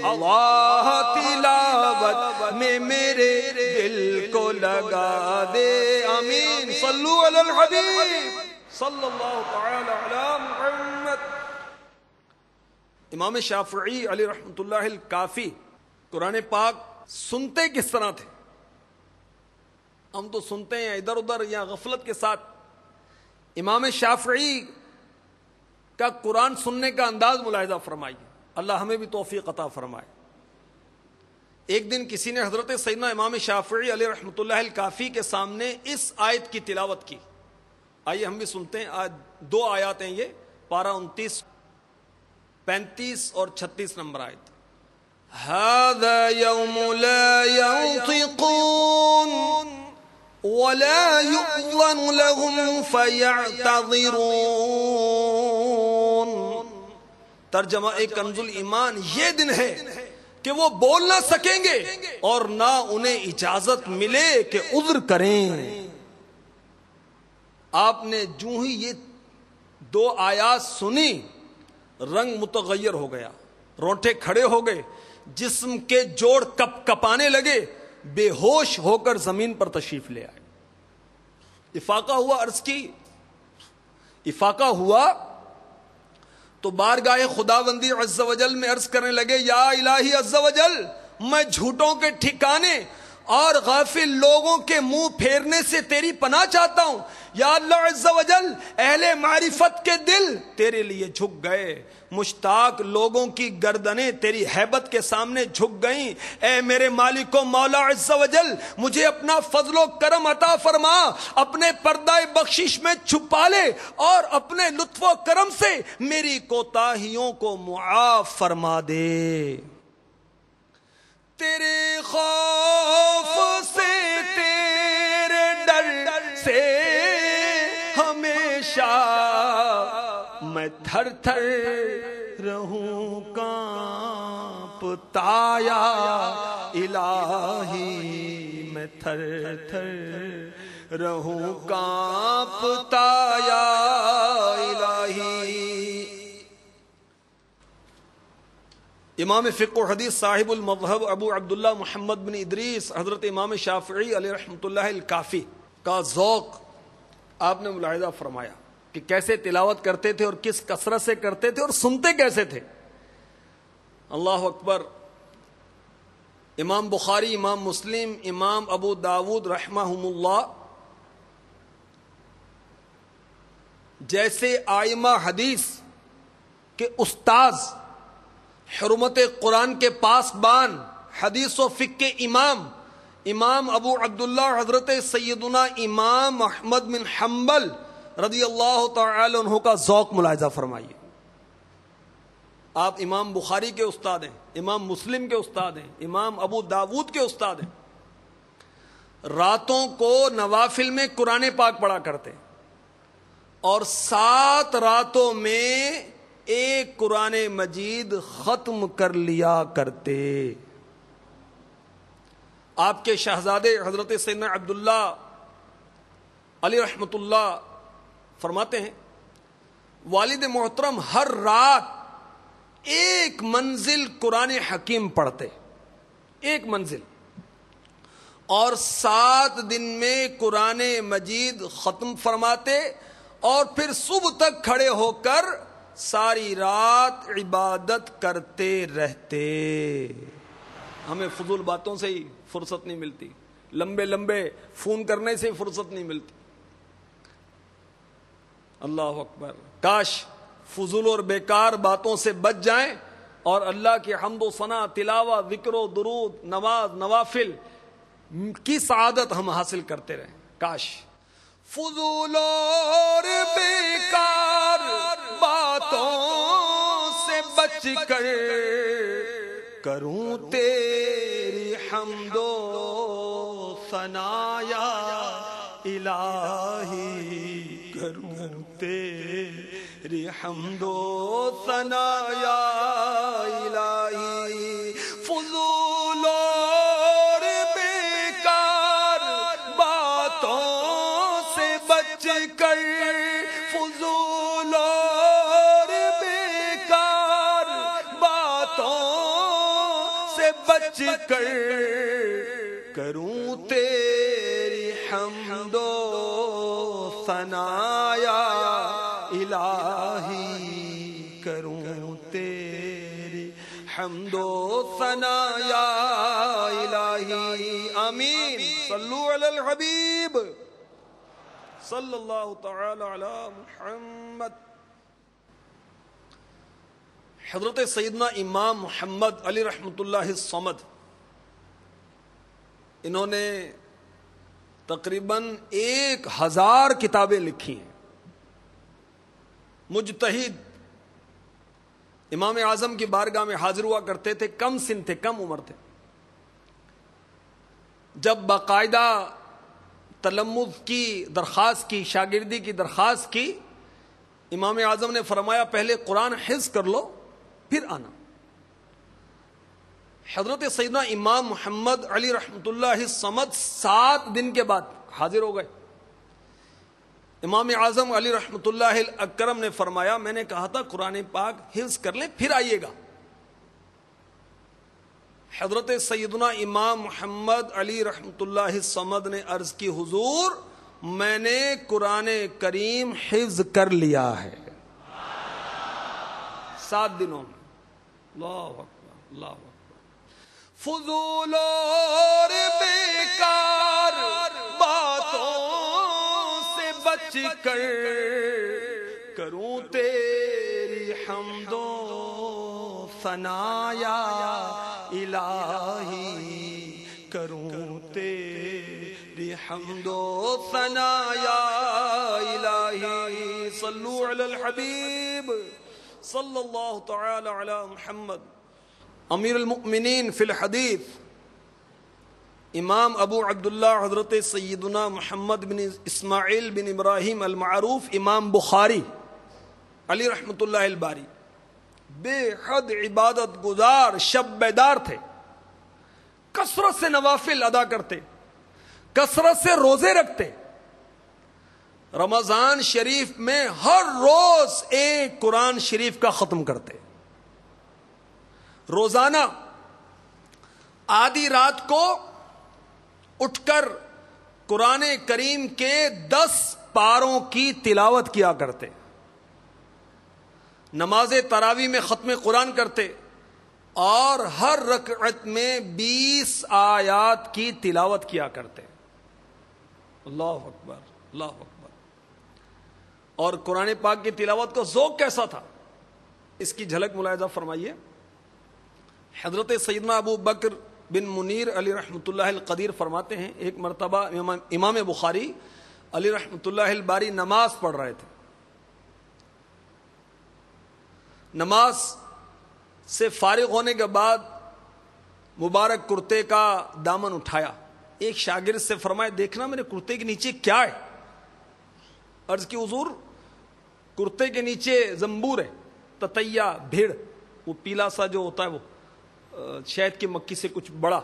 اللہ تلاوت میں میرے دل کو لگا دے. آمین. صلو علی الحبیب صلی اللہ تعالی علی محمد. امام شافعی علیہ رحمۃ اللہ الکافی قرآن پاک سنتے کس طرح تھے؟ ہم تو سنتے ہیں ادھر ادھر یا غفلت کے ساتھ. امام شافعی کا قرآن سننے کا انداز ملاحظہ فرمائیے. اللہ ہمیں بھی توفیق عطا فرمائے. ایک دن کسی نے حضرت سیدنا امام شافعی علیہ رحمۃ اللہ الکافی کے سامنے اس آیت کی تلاوت کی. آئیے ہم بھی سنتے ہیں. آج 2 آیات ہیں، یہ پارہ 29 35 اور 36 نمبر آیت. هذا يوم لا ينطقون ولا يؤذن لهم فيعتذرون. ترجمہ کنز الایمان، یہ دن ہے کہ وہ بول نہ سکیں گے اور نہ انہیں اجازت ملے کہ عذر کریں. آپ نے جو ہی یہ 2 آیات سنی، رنگ متغیر ہو گیا، رونٹے کھڑے ہو گئے، جسم کے جوڑ کپ کپانے لگے، بے ہوش ہو کر زمین پر تشریف لے آئے. افاقہ ہوا، عرض کی افاقہ ہوا تو بارگاہ خداوندی عز و جل میں عرض کرنے لگے، یا الہی عز و جل، میں جھوٹوں کے ٹھکانے اور غافل لوگوں کے منہ پھیرنے سے تیری پناہ چاہتا ہوں. یا اللہ عز و جل، اہل معرفت کے دل تیرے لیے جھک گئے، مشتاق لوگوں کی گردنیں تیری ہیبت کے سامنے جھک گئیں. اے میرے مالک و مولا عز و جل، مجھے اپنا فضل و کرم عطا فرما، اپنے پردہ بخشش میں چھپا لے اور اپنے لطف و کرم سے میری کوتاہیوں کو معاف فرما دے. تیرے خوف سے، تیرے ڈر سے ہمیشہ میں تھر تھر رہوں کانپتا. یا الہی میں تھر تھر رہوں کانپتا. یا الہی. امام فقہ و حدیث صاحب المذہب ابو عبداللہ محمد بن ادریس حضرت امام شافعی علیہ رحمۃ اللہ الکافی کا ذوق آپ نے ملاحظہ فرمایا کہ کیسے تلاوت کرتے تھے اور کس کثرت سے کرتے تھے اور سنتے کیسے تھے. اللہ اکبر. امام بخاری، امام مسلم، امام ابو داود رحمہم اللہ جیسے آئمہ حدیث کے استاذ، حرمت قرآن کے پاسبان، حدیث و فقہ کے امام، امام ابو عبداللہ حضرت سیدنا امام احمد بن حنبل رضی اللہ تعالی عنہ کا ذوق ملاحظہ فرمائیے. آپ امام بخاری کے استاد ہیں، امام مسلم کے استاد ہیں، امام ابو داود کے استاد ہیں. راتوں کو نوافل میں قرآن پاک پڑھا کرتے اور 7 راتوں میں ایک قرآن مجید ختم کر لیا کرتے. آپ کے شہزادے حضرت سیدنا عبداللہ علی رحمت اللہ فرماتے ہیں، والد محترم ہر رات ایک منزل قرآن حکیم پڑھتے، ایک منزل، اور 7 دن میں قرآن مجید ختم فرماتے اور پھر صبح تک کھڑے ہو کر ساری رات عبادت کرتے رہتے. ہمیں فضول باتوں سے ہی فرصت نہیں ملتی، لمبے لمبے فون کرنے سے فرصت نہیں ملتی. اللہ اکبر. کاش فضول اور بیکار باتوں سے بچ جائیں اور اللہ کی حمد و ثنا، تلاوت، ذکر و درود، نماز، نوافل کی سعادت ہم حاصل کرتے رہیں. کاش فضول اور بیکار باتوں سے بچ کر کروں تیری حمد و ثنا. یا الہی کروں تیری حمد و ثنا. یا الہی. فضول اور بیکار باتوں سے بچ کر، فضول اور بیکار باتوں سے بچ کر کروں تیری حمد و ثنا. یا الہی کروں تیری حمد و ثنا یا الہی آمین صلو علی الحبیب صلی اللہ تعالی علی محمد. حضرت سیدنا امام محمد علی رحمۃ اللہ الصمد انہوں نے تقریباً 1000 کتابیں لکھی ہیں. مجتہد امام اعظم کی بارگاہ میں حاضر ہوا کرتے تھے، کم سن تھے، کم عمر تھے. جب باقاعدہ تلمذ کی درخواست کی، شاگردی کی درخواست کی، امام اعظم نے فرمایا پہلے قرآن حفظ کر لو پھر آنا. حضرت سیدنا امام محمد علی رحمۃ اللہ الصمد 7 دن کے بعد حاضر ہو گئے. امام اعظم علی رحمۃ اللہ الاکرم نے فرمایا میں نے کہا تھا قرآن پاک حفظ کر لیں پھر آئیے گا. حضرت سیدنا امام محمد علی رحمۃ اللہ الصمد نے عرض کی حضور میں نے قرآن کریم حفظ کر لیا ہے 7 دنوں میں. اللہ اکبر اللہ اکبر. فضول اور بیکار باتوں سے بچ کر کروں تیری حمد و ثنا یا الہی، کروں تیری حمد و ثنا یا الہی. صلو علی الحبیب صلی اللہ تعالی علی محمد. امیر المؤمنین فی الحدیث امام ابو عبداللہ حضرت سیدنا محمد بن اسماعیل بن ابراہیم المعروف امام بخاری علی رحمۃ اللہ الباری بے حد عبادت گزار شب بیدار تھے. کثرت سے نوافل ادا کرتے، کثرت سے روزے رکھتے. رمضان شریف میں ہر روز ایک قرآن شریف کا ختم کرتے. روزانہ آدھی رات کو اٹھ کر قرآن کریم کے 10 پاروں کی تلاوت کیا کرتے. نماز تراویح میں ختم قرآن کرتے اور ہر رکعت میں 20 آیات کی تلاوت کیا کرتے. اللہ اکبر اللہ اکبر. اور قرآن پاک کی تلاوت کا ذوق کیسا تھا اس کی جھلک ملاحظہ فرمائیے. حضرت سیدنا ابو بکر بن منیر علی رحمۃ اللہ القدیر فرماتے ہیں ایک مرتبہ امام بخاری علی رحمۃ اللہ الباری نماز پڑھ رہے تھے. نماز سے فارغ ہونے کے بعد مبارک کرتے کا دامن اٹھایا. ایک شاگرد سے فرمایا دیکھنا میرے کرتے کے نیچے کیا ہے. عرض کی حضور کرتے کے نیچے زنبور ہے، تتیا بھیڑ، وہ پیلا سا جو ہوتا ہے وہ شہد کی مکھی سے کچھ بڑا.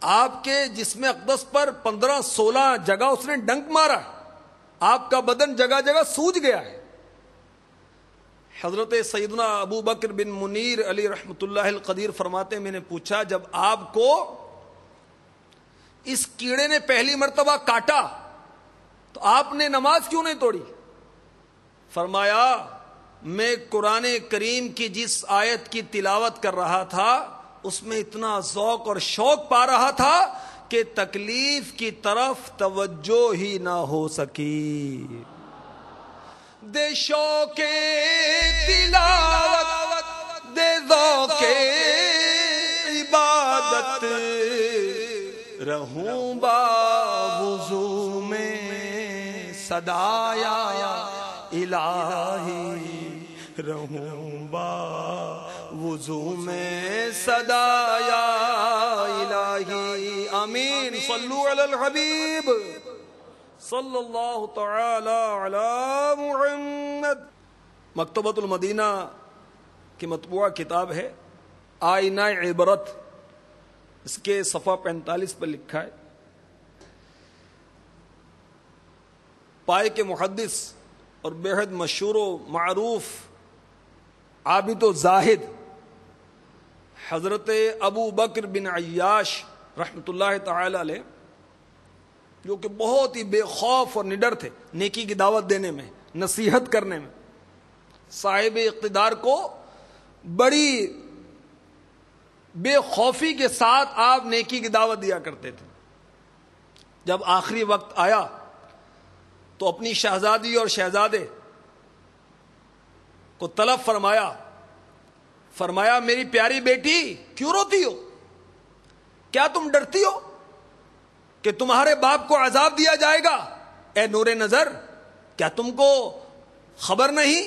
آپ کے جسم اقدس پر 15-16 جگہ اس نے ڈنک مارا. آپ کا بدن جگہ جگہ سوج گیا ہے. حضرت سیدنا ابو بکر بن منیر علی رحمۃ اللہ القدیر فرماتے میں نے پوچھا جب آپ کو اس کیڑے نے پہلی مرتبہ کاٹا تو آپ نے نماز کیوں نہیں توڑی؟ فرمایا میں قرآن کریم کی جس آیت کی تلاوت کر رہا تھا اس میں اتنا ذوق اور شوق پا رہا تھا کہ تکلیف کی طرف توجہ ہی نہ ہو سکی. دے شوق تلاوت دے ذوق عبادت رہوں با وضو میں صدایا الہی، رہوں با وضو میں صدایا الہی. آمین. صلو علی الحبیب صلی اللہ تعالی علی محمد. مکتبۃ المدینہ کی مطبوعہ کتاب ہے آئینہ عبرت، اس کے صفحہ 45 پر لکھا ہے پائے کے محدث اور بے حد مشہور و معروف عابد و زاہد حضرت ابو بکر بن عیاش رحمۃ اللہ تعالی علیہ، جو کہ بہت ہی بے خوف اور نڈر تھے نیکی کی دعوت دینے میں، نصیحت کرنے میں، صاحب اقتدار کو بڑی بے خوفی کے ساتھ آپ نیکی کی دعوت دیا کرتے تھے. جب آخری وقت آیا تو اپنی شہزادی اور شہزادے کو طلب فرمایا میری پیاری بیٹی کیوں روتی ہو؟ کیا تم ڈرتی ہو کہ تمہارے باپ کو عذاب دیا جائے گا؟ اے نور نظر، کیا تم کو خبر نہیں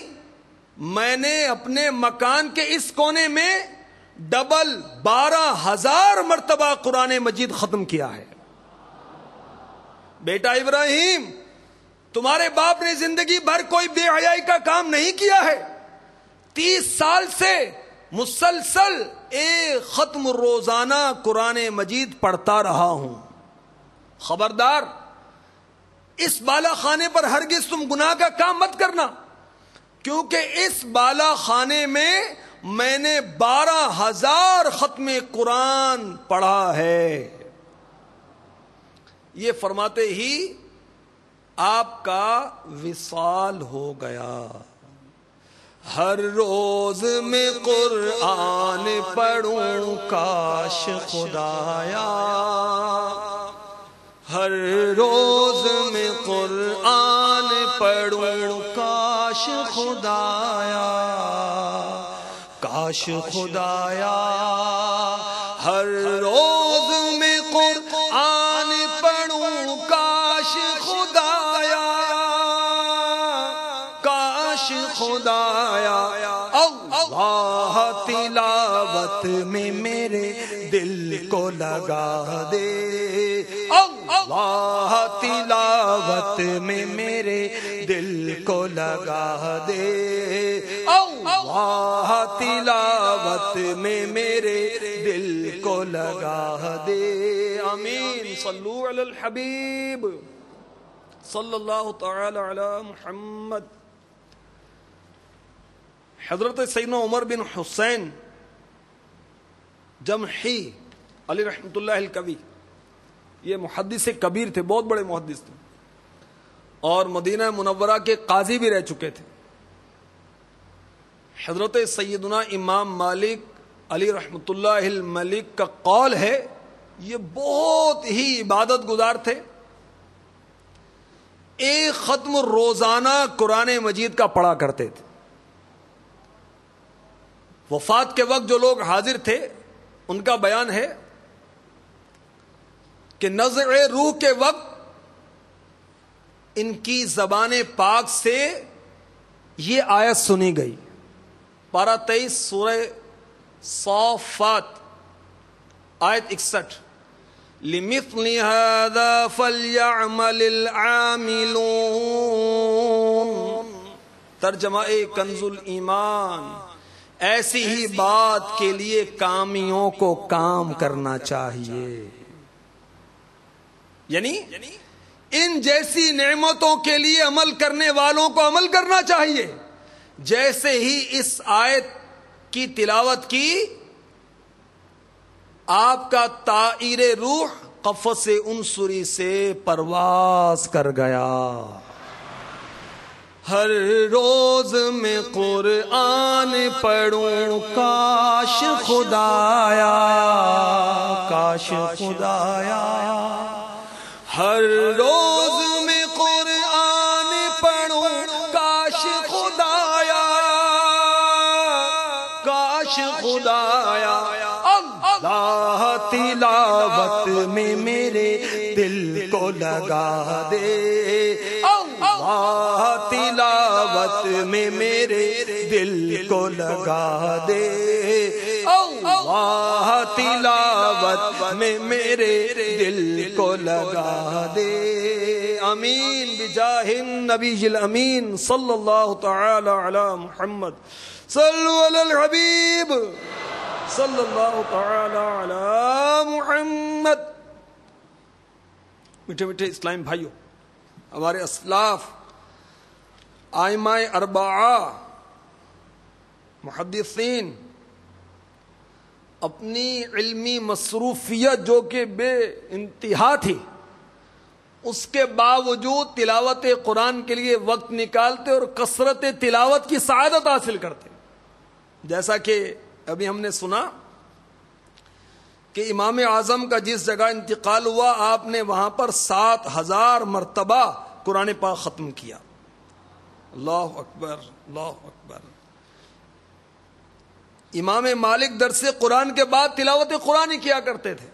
میں نے اپنے مکان کے اس کونے میں ڈبل 12,000 مرتبہ قرآن مجید ختم کیا ہے. بیٹا ابراہیم، تمہارے باپ نے زندگی بھر کوئی بے حیائی کا کام نہیں کیا ہے. 30 سال سے مسلسل ایک ختم روزانہ قرآن مجید پڑھتا رہا ہوں. خبردار، اس بالا خانے پر ہرگز تم گناہ کا کام مت کرنا، کیونکہ اس بالا خانے میں نے 12,000 ختم قرآن پڑھا ہے. یہ فرماتے ہی آپ کا وصال ہو گیا. ہر روز میں قرآن پڑھوں کاش خدایا، ہر روز میں قرآن پڑھوں کاش خدایا، کاش خدایا، ہر روز میں قرآن پڑھوں کاش خدایا، کاش خدایا. اللہ تلاوت میں میرے دل کو لگا دے، اللہ تلاوت میں میرے دل کو لگا دے، اللہ تلاوت میں میرے دل کو لگا دے. آمین. صلو علی الحبیب صلی اللہ تعالی علی محمد. حضرت سیدنا عمر بن حسین جمحی علی رحمۃ اللہ الکوی، یہ محدث کبیر تھے، بہت بڑے محدث تھے، اور مدینہ منورہ کے قاضی بھی رہ چکے تھے. حضرت سیدنا امام مالک علی رحمۃ اللہ الملک کا قول ہے، یہ بہت ہی عبادت گزار تھے. ایک ختم روزانہ قرآن مجید کا پڑھا کرتے تھے. وفات کے وقت جو لوگ حاضر تھے ان کا بیان ہے کہ نزع روح کے وقت ان کی زبان پاک سے یہ آیت سنی گئی. پارہ 23 سورہ صافات آیت 61، لِمِثْلِ هَذَا فَلْيَعْمَلِ الْعَامِلُونَ. ترجمہ کنز الایمان، ایسی ہی بات کے لیے کامیوں کو کام کرنا چاہیے. یعنی ان جیسی نعمتوں کے لیے عمل کرنے والوں کو عمل کرنا چاہیے. جیسے ہی اس آیت کی تلاوت کی، آپ کا طائر روح قفص عنصری سے پرواز کر گیا. ہر روز میں قرآن پڑھوں کاش خدایا، کاش خدایا، ہر روز میں قرآن پڑھوں کاش خدایا، کاش خدایا. اللہ تلاوت میں میرے دل کو لگا دے، اللہ تلاوت میں میرے دل کو لگا دے، اللہ تلاوت میں میرے دل کو لگا دے. آمین بجاہ النبی الامین صلی اللہ تعالی علی محمد. صلو علی الحبیب صلی اللہ تعالی علی محمد. میٹھے میٹھے اسلام بھائیوں، ہمارے اسلاف ائمہ اربعہ محدثین اپنی علمی مصروفیت جو کہ بے انتہا تھی، اس کے باوجود تلاوت قرآن کے لیے وقت نکالتے اور کثرت تلاوت کی سعادت حاصل کرتے. جیسا کہ ابھی ہم نے سنا کہ امام اعظم کا جس جگہ انتقال ہوا آپ نے وہاں پر 7000 مرتبہ قرآن پاک ختم کیا. اللہ اکبر اللہ اکبر. امام مالک درس قرآن کے بعد تلاوت قرآن ہی کیا کرتے تھے,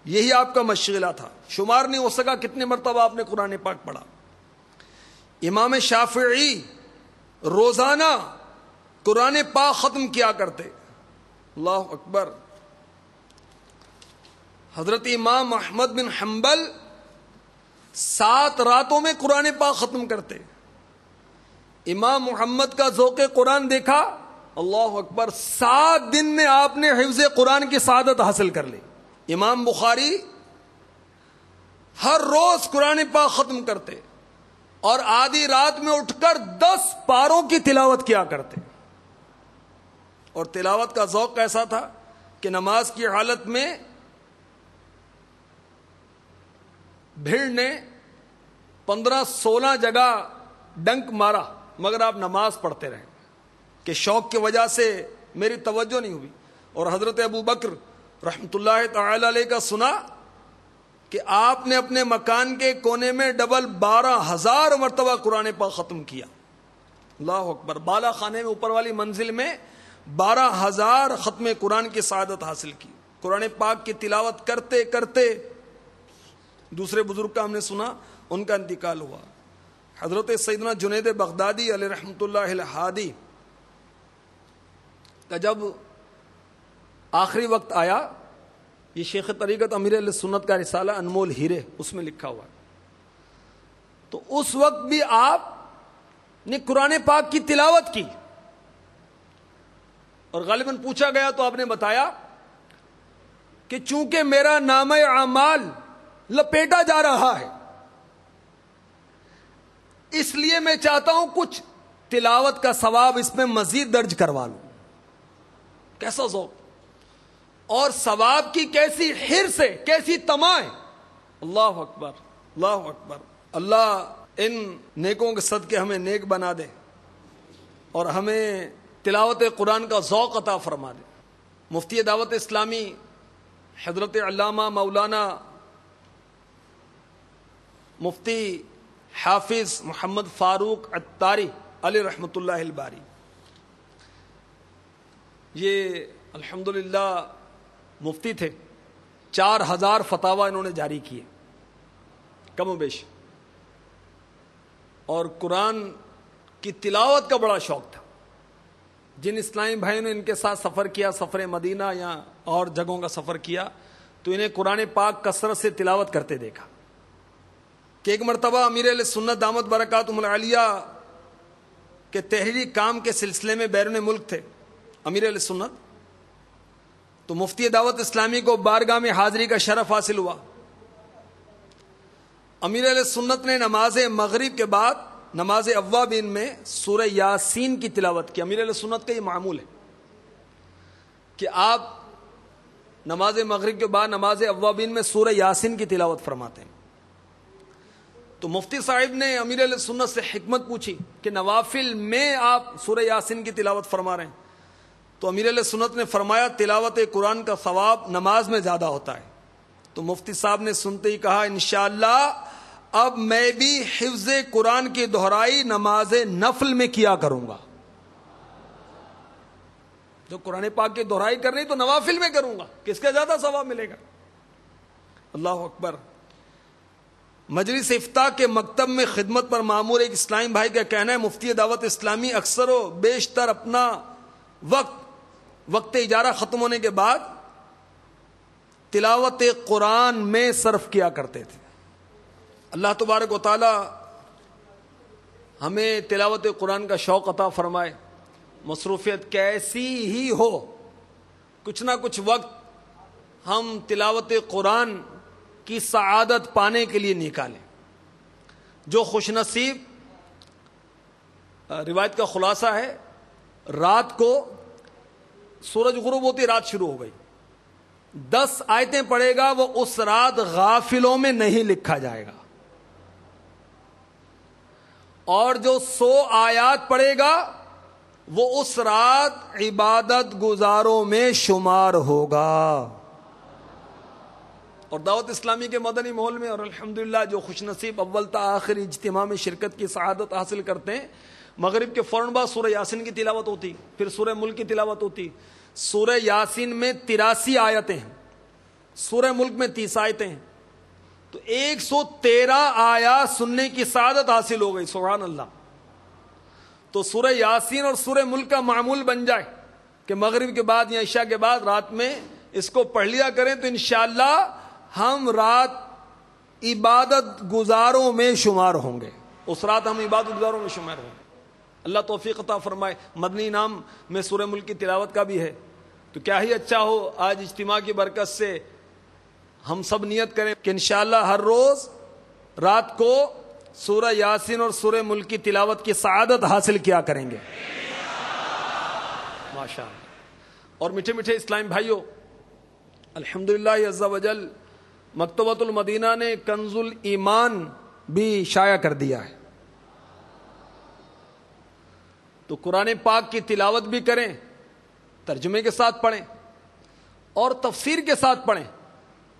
یہی آپ کا مشغلہ تھا. شمار نہیں ہو سکا کتنے مرتبہ آپ نے قرآن پاک پڑھا. امام شافعی روزانہ قرآن پاک ختم کیا کرتے. اللہ اکبر. حضرت امام احمد بن حنبل 7 راتوں میں قرآن پاک ختم کرتے. امام محمد کا ذوق قرآن دیکھا, اللہ اکبر, 7 دن میں آپ نے حفظ قرآن کی سعادت حاصل کر لی. امام بخاری ہر روز قرآن پاک ختم کرتے اور آدھی رات میں اٹھ کر 10 پاروں کی تلاوت کیا کرتے. اور تلاوت کا ذوق کیسا تھا کہ نماز کی حالت میں بھیڑ نے 15-16 جگہ ڈنک مارا مگر آپ نماز پڑھتے رہے کہ شوق کی وجہ سے میری توجہ نہیں ہوئی. اور حضرت ابو بکر رحمت اللہ تعالی علیہ کا سنا کہ آپ نے اپنے مکان کے کونے میں ڈبل 12,000 مرتبہ قرآن پاک ختم کیا. اللہ اکبر. بالا خانے میں اوپر والی منزل میں 12,000 ختم قرآن کی سعادت حاصل کی. قرآن پاک کی تلاوت کرتے کرتے دوسرے بزرگ کا ہم نے سنا ان کا انتقال ہوا. حضرت سیدنا جنید بغدادی علیہ رحمت اللہ الہادی کا جب آخری وقت آیا, یہ شیخ طریقت امیر علیہ سنت کا رسالہ انمول ہیرے اس میں لکھا ہوا ہے, تو اس وقت بھی آپ نے قرآن پاک کی تلاوت کی. اور غالباً پوچھا گیا تو آپ نے بتایا کہ چونکہ میرا نامہ اعمال لپیٹا جا رہا ہے اس لیے میں چاہتا ہوں کچھ تلاوت کا ثواب اس میں مزید درج کروا لوں. کیسا ذوق اور ثواب کی کیسی حرص ہے, کیسی طمع ہے. اللہ اکبر اللہ اکبر. اللہ ان نیکوں کے صدقے ہمیں نیک بنا دے اور ہمیں تلاوت قرآن کا ذوق عطا فرما دے. مفتی دعوت اسلامی حضرت علامہ مولانا مفتی حافظ محمد فاروق عطاری علیہ رحمت اللہ الباری, یہ الحمدللہ مفتی تھے. 4000 فتاوی انہوں نے جاری کیے کم و بیش, اور قرآن کی تلاوت کا بڑا شوق تھا. جن اسلامی بھائیوں نے ان کے ساتھ سفر کیا, سفر مدینہ یا اور جگہوں کا سفر کیا, تو انہیں قرآن پاک کثرت سے تلاوت کرتے دیکھا. کہ ایک مرتبہ امیر علیہ سنت دامت برکاتہم العالیہ کے تحریری کام کے سلسلے میں بیرون ملک تھے امیر علیہ سنت, تو مفتی دعوت اسلامی کو بارگاہ میں حاضری کا شرف حاصل ہوا. امیر علیہ سنت نے نماز مغرب کے بعد نماز اوابین میں سورہ یاسین کی تلاوت کی. امیر علیہ سنت کا یہ معمول ہے کہ آپ نماز مغرب کے بعد نماز اوابین میں سورہ یاسین کی تلاوت فرماتے ہیں. تو مفتی صاحب نے امیر علیہ سنت سے حکمت پوچھی کہ نوافل میں آپ سورہ یاسین کی تلاوت فرما رہے ہیں. تو امیر علیہ سنت نے فرمایا تلاوت قرآن کا ثواب نماز میں زیادہ ہوتا ہے. تو مفتی صاحب نے سنتے ہی کہا انشاءاللہ اب میں بھی حفظ قرآن کی دہرائی نماز نفل میں کیا کروں گا. جو قرآن پاک کی دہرائی کرنی تو نوافل میں کروں گا, کس کا زیادہ ثواب ملے گا. اللہ اکبر. مجلس افتاء کے مکتب میں خدمت پر مامور ایک اسلامی بھائی کا کہنا ہے مفتی دعوت اسلامی اکثر و بیشتر اپنا وقت اجارہ ختم ہونے کے بعد تلاوت قرآن میں صرف کیا کرتے تھے. اللہ تبارک و تعالی ہمیں تلاوت قرآن کا شوق عطا فرمائے. مصروفیت کیسی ہی ہو, کچھ نہ کچھ وقت ہم تلاوت قرآن کی سعادت پانے کے لیے نکالیں. جو خوش نصیب, روایت کا خلاصہ ہے, رات کو سورج غروب ہوتی رات شروع ہو گئی, 10 آیتیں پڑھے گا وہ اس رات غافلوں میں نہیں لکھا جائے گا, اور جو 100 آیات پڑھے گا وہ اس رات عبادت گزاروں میں شمار ہوگا. اور دعوت اسلامی کے مدنی ماحول میں اور الحمدللہ جو خوش نصیب اول تا آخر اجتماع میں شرکت کی سعادت حاصل کرتے ہیں، مغرب کے فوراً بعد سورہ یاسین کی تلاوت ہوتی، پھر سورہ ملک کی تلاوت ہوتی. سورہ یاسین میں 83 آیتیں ہیں، سورہ ملک میں 30 آیتیں ہیں، تو 113 آیات سننے کی سعادت حاصل ہو گئی. سبحان اللہ. تو سورہ یاسین اور سورہ ملک کا معمول بن جائے کہ مغرب کے بعد یا عشاء کے بعد رات میں اس کو پڑھ لیا کریں تو انشاءاللہ ہم رات عبادت گزاروں میں شمار ہوں گے. اس رات ہم عبادت گزاروں میں شمار ہوں گے. اللہ توفیق عطا فرمائے. مدنی انعام میں سورہ ملک کی تلاوت کا بھی ہے، تو کیا ہی اچھا ہو آج اجتماع کی برکت سے ہم سب نیت کریں کہ انشاءاللہ ہر روز رات کو سورہ یاسین اور سورہ ملک کی تلاوت کی سعادت حاصل کیا کریں گے. ماشاء اللہ. اور میٹھے میٹھے اسلام بھائیوں، الحمدللہ عز وجل مکتبۃ المدینہ نے کنز الایمان بھی شائع کر دیا ہے. تو قرآن پاک کی تلاوت بھی کریں، ترجمے کے ساتھ پڑھیں اور تفسیر کے ساتھ پڑھیں،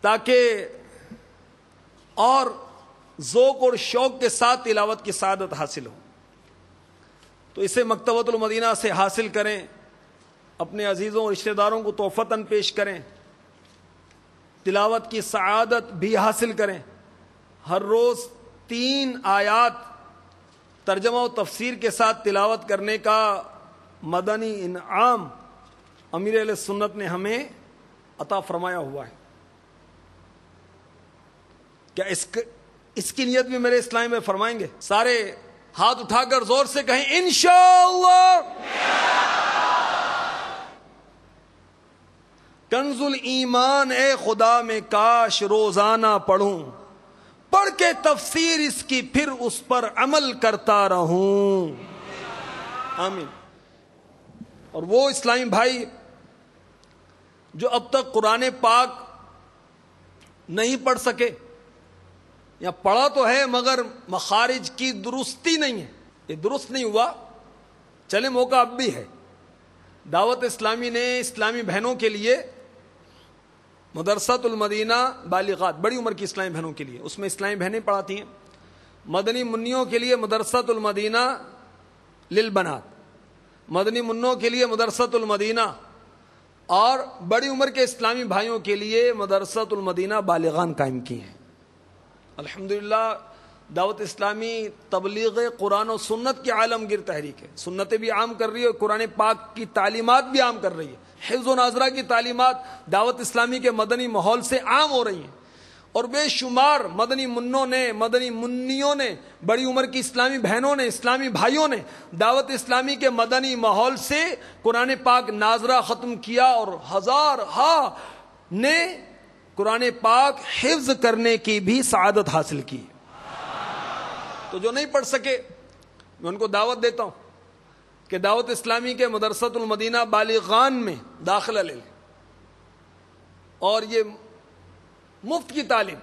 تاکہ اور ذوق اور شوق کے ساتھ تلاوت کی سعادت حاصل ہو. تو اسے مکتبۃ المدینہ سے حاصل کریں، اپنے عزیزوں اور رشتہ داروں کو تحفتاً پیش کریں، تلاوت کی سعادت بھی حاصل کریں. ہر روز 3 آیات ترجمہ و تفسیر کے ساتھ تلاوت کرنے کا مدنی انعام امیر اہل سنت نے ہمیں عطا فرمایا ہوا ہے. کیا اس کی نیت بھی میرے اسلام میں فرمائیں گے؟ سارے ہاتھ اٹھا کر زور سے کہیں انشاءاللہ. کنز الایمان اے خدا میں کاش روزانہ پڑھوں، پڑھ کے تفسیر اس کی پھر اس پر عمل کرتا رہوں. آمین. اور وہ اسلامی بھائی جو اب تک قرآن پاک نہیں پڑھ سکے یا پڑھا تو ہے مگر مخارج کی درستی نہیں ہے، یہ درست نہیں ہوا، چلے موقع اب بھی ہے. دعوت اسلامی نے اسلامی بہنوں کے لیے مدرسۃ المدینہ بالغات، بڑی عمر کی اسلامی بہنوں کے لیے، اس میں اسلامی بہنیں پڑھاتی ہیں. مدنی منیوں کے لیے مدرسۃ المدینہ للبنات، مدنی منوں کے لیے مدرسۃ المدینہ، اور بڑی عمر کے اسلامی بھائیوں کے لیے مدرسۃ المدینہ بالغان قائم کی ہیں. الحمدللہ دعوت اسلامی تبلیغ قرآن و سنت کی عالمگیر تحریک ہے. سنتیں بھی عام کر رہی ہے، قرآن پاک کی تعلیمات بھی عام کر رہی ہے. حفظ و ناظرہ کی تعلیمات دعوت اسلامی کے مدنی ماحول سے عام ہو رہی ہیں. اور بے شمار مدنی منوں نے، مدنی منیوں نے، بڑی عمر کی اسلامی بہنوں نے، اسلامی بھائیوں نے دعوت اسلامی کے مدنی ماحول سے قرآن پاک ناظرہ ختم کیا، اور ہزارہا نے قرآن پاک حفظ کرنے کی بھی سعادت حاصل کی. تو جو نہیں پڑھ سکے میں ان کو دعوت دیتا ہوں کہ دعوت اسلامی کے مدرسۃ المدینہ بالغان میں داخلہ لے لیں. اور یہ مفت کی تعلیم،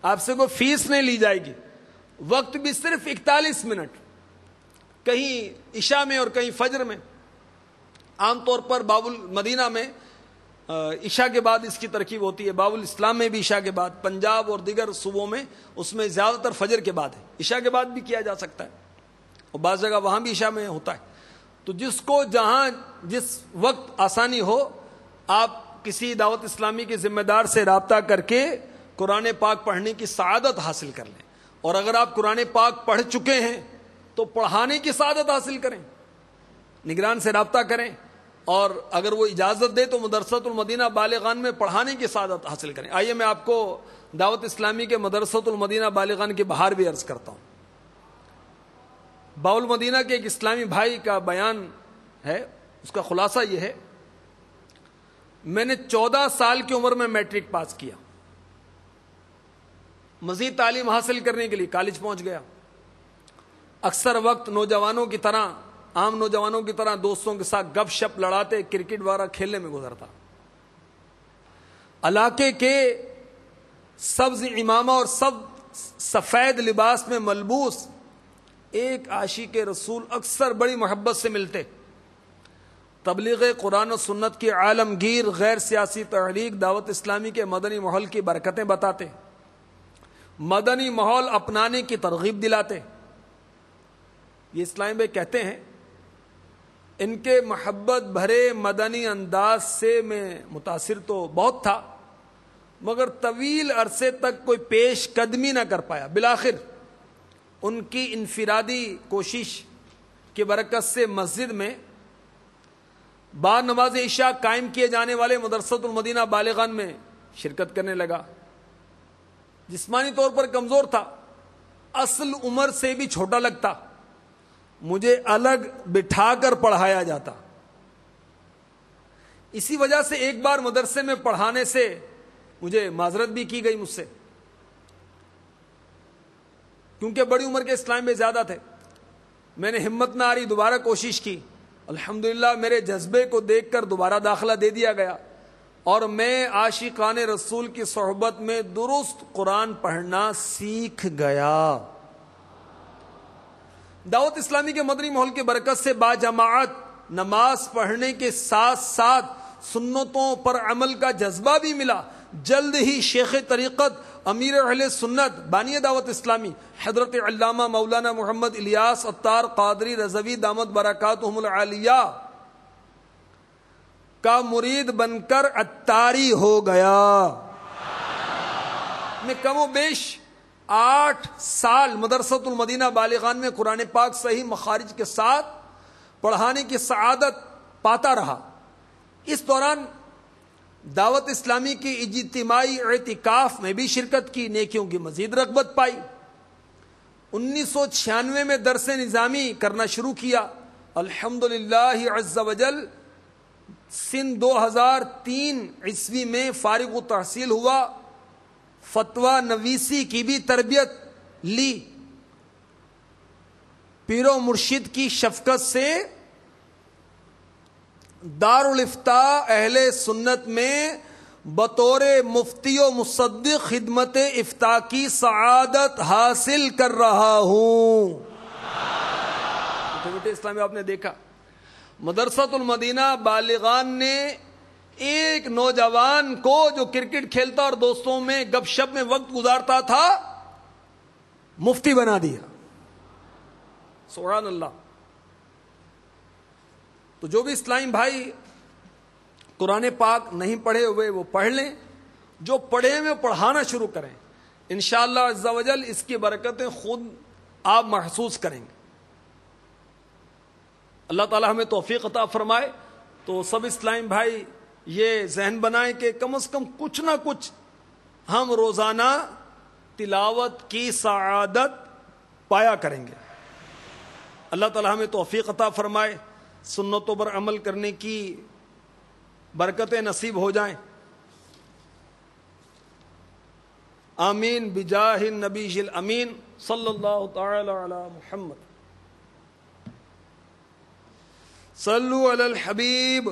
آپ سے کوئی فیس نہیں لی جائے گی. وقت بھی صرف 41 منٹ، کہیں عشاء میں اور کہیں فجر میں. عام طور پر باب المدینہ میں عشاء کے بعد اس کی ترکیب ہوتی ہے، باب الاسلام میں بھی عشاء کے بعد، پنجاب اور دیگر صوبوں میں اس میں زیادہ تر فجر کے بعد ہے. عشاء کے بعد بھی کیا جا سکتا ہے، اور بعض جگہ وہاں بھی عشاء میں ہوتا ہے. تو جس کو جہاں جس وقت آسانی ہو، آپ کسی دعوت اسلامی کے ذمہ دار سے رابطہ کر کے قرآن پاک پڑھنے کی سعادت حاصل کر لیں. اور اگر آپ قرآن پاک پڑھ چکے ہیں تو پڑھانے کی سعادت حاصل کریں، نگران سے رابطہ کریں، اور اگر وہ اجازت دے تو مدرسۃ المدینہ بالغان میں پڑھانے کی سعادت حاصل کریں. آئیے میں آپ کو دعوت اسلامی کے مدرسۃ المدینہ بالغان کی بہار بھی عرض کرتا ہوں. باول مدینہ کے ایک اسلامی بھائی کا بیان ہے، اس کا خلاصہ یہ ہے: میں نے 14 سال کی عمر میں میٹرک پاس کیا، مزید تعلیم حاصل کرنے کے لیے کالج پہنچ گیا. اکثر وقت نوجوانوں کی طرح، عام نوجوانوں کی طرح دوستوں کے ساتھ گپ شپ لڑاتے، کرکٹ وغیرہ کھیلنے میں گزرتا. علاقے کے سبز امامہ اور سفید لباس میں ملبوس ایک عاشق رسول اکثر بڑی محبت سے ملتے تبلیغ قرآن و سنت کی عالمگیر غیر سیاسی تحریک دعوت اسلامی کے مدنی ماحول کی برکتیں بتاتے، مدنی ماحول اپنانے کی ترغیب دلاتے۔ یہ اسلامی بھائی کہتے ہیں ان کے محبت بھرے مدنی انداز سے میں متاثر تو بہت تھا، مگر طویل عرصے تک کوئی پیش قدمی نہ کر پایا۔ بالآخر ان کی انفرادی کوشش کی برکت سے مسجد میں بعد نماز عشاء قائم کیے جانے والے مدرسۃ المدینہ بالغان میں شرکت کرنے لگا۔ جسمانی طور پر کمزور تھا، اصل عمر سے بھی چھوٹا لگتا، مجھے الگ بٹھا کر پڑھایا جاتا۔ اسی وجہ سے ایک بار مدرسے میں پڑھانے سے مجھے معذرت بھی کی گئی مجھ سے، کیونکہ بڑی عمر کے اسلام میں زیادہ تھے۔ میں نے ہمت نہ آری، دوبارہ کوشش کی، الحمدللہ میرے جذبے کو دیکھ کر دوبارہ داخلہ دے دیا گیا، اور میں عاشقان رسول کی صحبت میں درست قرآن پڑھنا سیکھ گیا۔ دعوت اسلامی کے مدنی ماحول کی برکت سے باجماعت نماز پڑھنے کے ساتھ ساتھ سنتوں پر عمل کا جذبہ بھی ملا۔ جلد ہی شیخ طریقت امیر اہل سنت بانی دعوت اسلامی حضرت علامہ مولانا محمد الیاس عطار قادری رضوی دامت برکاتہم العالیہ کا مرید بن کر عطاری ہو گیا۔ میں کم و بیش 8 سال مدرسۃ المدینہ بالغان میں قرآن پاک صحیح مخارج کے ساتھ پڑھانے کی سعادت پاتا رہا۔ اس دوران دعوت اسلامی کی اجتماعی اعتکاف میں بھی شرکت کی، نیکیوں کی مزید رغبت پائی۔ 1996 میں درس نظامی کرنا شروع کیا، الحمدللہ عز وجل سن 2003 عیسوی میں فارغ التحصیل ہوا۔ فتویٰ نویسی کی بھی تربیت لی، پیر و مرشد کی شفقت سے دارالافتاء اہل سنت میں بطور مفتی و مصدق خدمت افتاء کی سعادت حاصل کر رہا ہوں۔ اسلامی آپ نے دیکھا مدرسۃ المدینہ بالغان نے ایک نوجوان کو جو کرکٹ کھیلتا اور دوستوں میں گپ شپ میں وقت گزارتا تھا مفتی بنا دیا۔ سبحان اللہ۔ تو جو بھی اسلامی بھائی قرآن پاک نہیں پڑھے ہوئے وہ پڑھ لیں، جو پڑھے ہوئے پڑھانا شروع کریں، انشاءاللہ عز و جل اس کی برکتیں خود آپ محسوس کریں گے۔ اللہ تعالی ہمیں توفیق عطا فرمائے۔ تو سب اسلامی بھائی یہ ذہن بنائیں کہ کم از کم کچھ نہ کچھ ہم روزانہ تلاوت کی سعادت پایا کریں گے۔ اللہ تعالی ہمیں توفیق عطا فرمائے، سنتوں پر عمل کرنے کی برکتیں نصیب ہو جائیں۔ آمین بجاہ النبی الامین صلی اللہ تعالی علی محمد۔ صلو علی الحبیب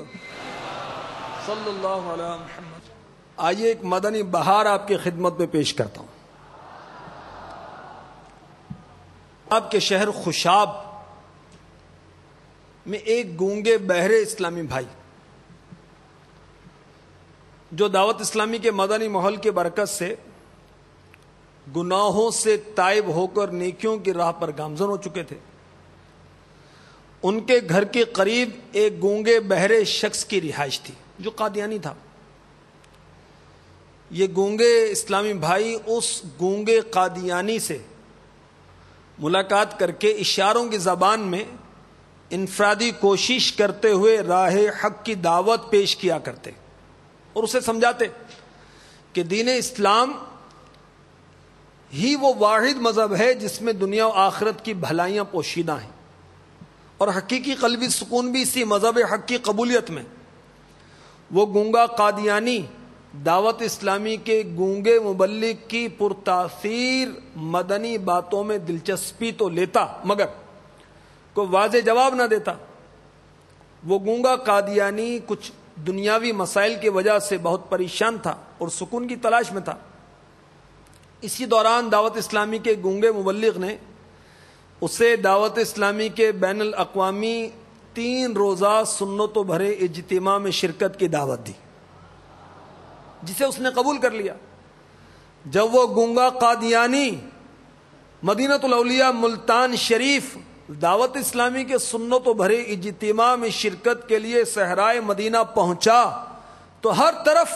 صلی اللہ علی محمد۔ آئیے ایک مدنی بہار آپ کی خدمت میں پیش کرتا ہوں۔ آپ کے شہر خوشاب میں ایک گونگے بہرے اسلامی بھائی جو دعوت اسلامی کے مدنی ماحول کی برکت سے گناہوں سے تائب ہو کر نیکیوں کی راہ پر گامزن ہو چکے تھے، ان کے گھر کے قریب ایک گونگے بہرے شخص کی رہائش تھی جو قادیانی تھا۔ یہ گونگے اسلامی بھائی اس گونگے قادیانی سے ملاقات کر کے اشاروں کی زبان میں انفرادی کوشش کرتے ہوئے راہ حق کی دعوت پیش کیا کرتے اور اسے سمجھاتے کہ دین اسلام ہی وہ واحد مذہب ہے جس میں دنیا و آخرت کی بھلائیاں پوشیدہ ہیں، اور حقیقی قلبی سکون بھی اسی مذہب حق کی قبولیت میں۔ وہ گونگا قادیانی دعوت اسلامی کے گونگے مبلغ کی پرتاثیر مدنی باتوں میں دلچسپی تو لیتا مگر کوئی واضح جواب نہ دیتا۔ وہ گونگا قادیانی کچھ دنیاوی مسائل کی وجہ سے بہت پریشان تھا اور سکون کی تلاش میں تھا۔ اسی دوران دعوت اسلامی کے گونگے مبلغ نے اسے دعوت اسلامی کے بین الاقوامی 3 روزہ سنتوں بھرے اجتماع میں شرکت کی دعوت دی، جسے اس نے قبول کر لیا۔ جب وہ گونگا قادیانی مدینہ الاولیاء ملتان شریف دعوت اسلامی کے سنتوں بھرے اجتماع میں شرکت کے لیے صحرائے مدینہ پہنچا تو ہر طرف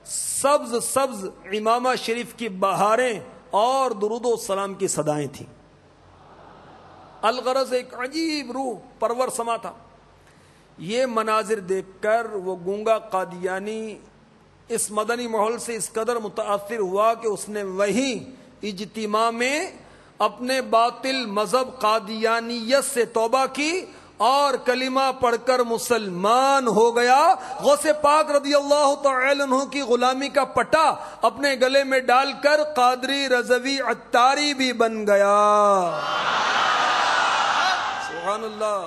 سبز سبز امامہ شریف کی بہاریں اور درود و سلام کی صدائیں تھیں۔ الغرض ایک عجیب روح پرور سما تھا۔ یہ مناظر دیکھ کر وہ گونگا قادیانی اس مدنی ماحول سے اس قدر متاثر ہوا کہ اس نے وہی اجتماع میں اپنے باطل مذہب قادیانیت سے توبہ کی اور کلمہ پڑھ کر مسلمان ہو گیا۔ غوث پاک رضی اللہ تعالی عنہ کی غلامی کا پٹا اپنے گلے میں ڈال کر قادری رضوی عطاری بھی بن گیا۔ سبحان اللہ۔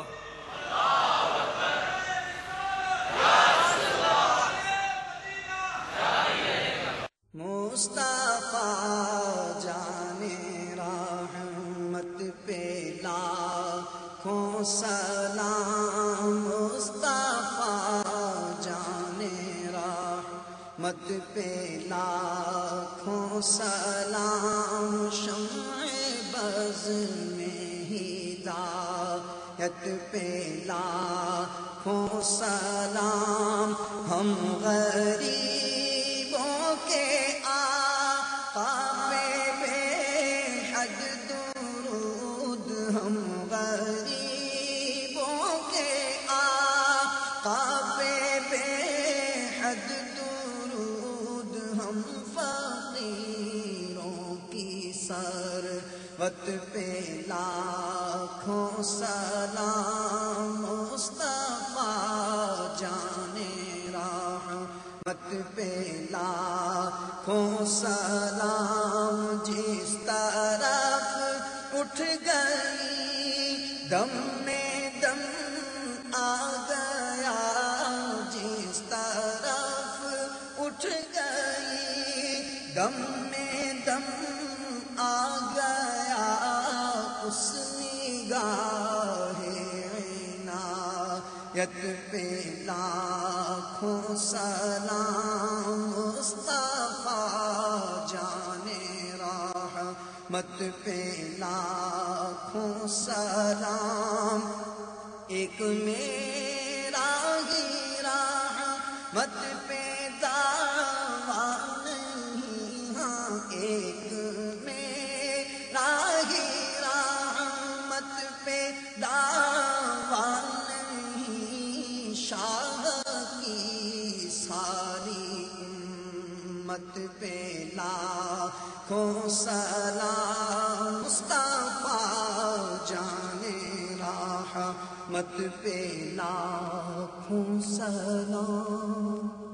مصطفیٰ جانے رحمت پہ لاکھوں سلام، مصطفیٰ جانے رحمت پہ لاکھوں سلام، شمع بز میں ہدایت پہ لاکھوں سلام، ہم غریبوں کے آقا پہ بے حد درود، ہم غریبوں کے آقا پہ بے حد درود، ہم فقیروں کی ثروت پہ لاکھوں سلام، مصطفیٰ جانے رحمت پہ لاکھوں سلام، جس طرف اٹھ گئی دم میں دم آ گیا، جس طرف اٹھ گئی دم میں دم آ گیا، اس نگاہ عنایت پہ لاکھوں سلام، مصطفیٰ جانے رحمت پہ لاکھوں سلام، ایک میرا ہی رحمت پہ دعویٰ نہیں، ہاں ایک میرا ہی رحمت پہ دعویٰ نہیں، شاہ کی ساری امت پہ لاکھوں سلام، مصطفیٰ جانے رحمت پہ لاکھوں سلام۔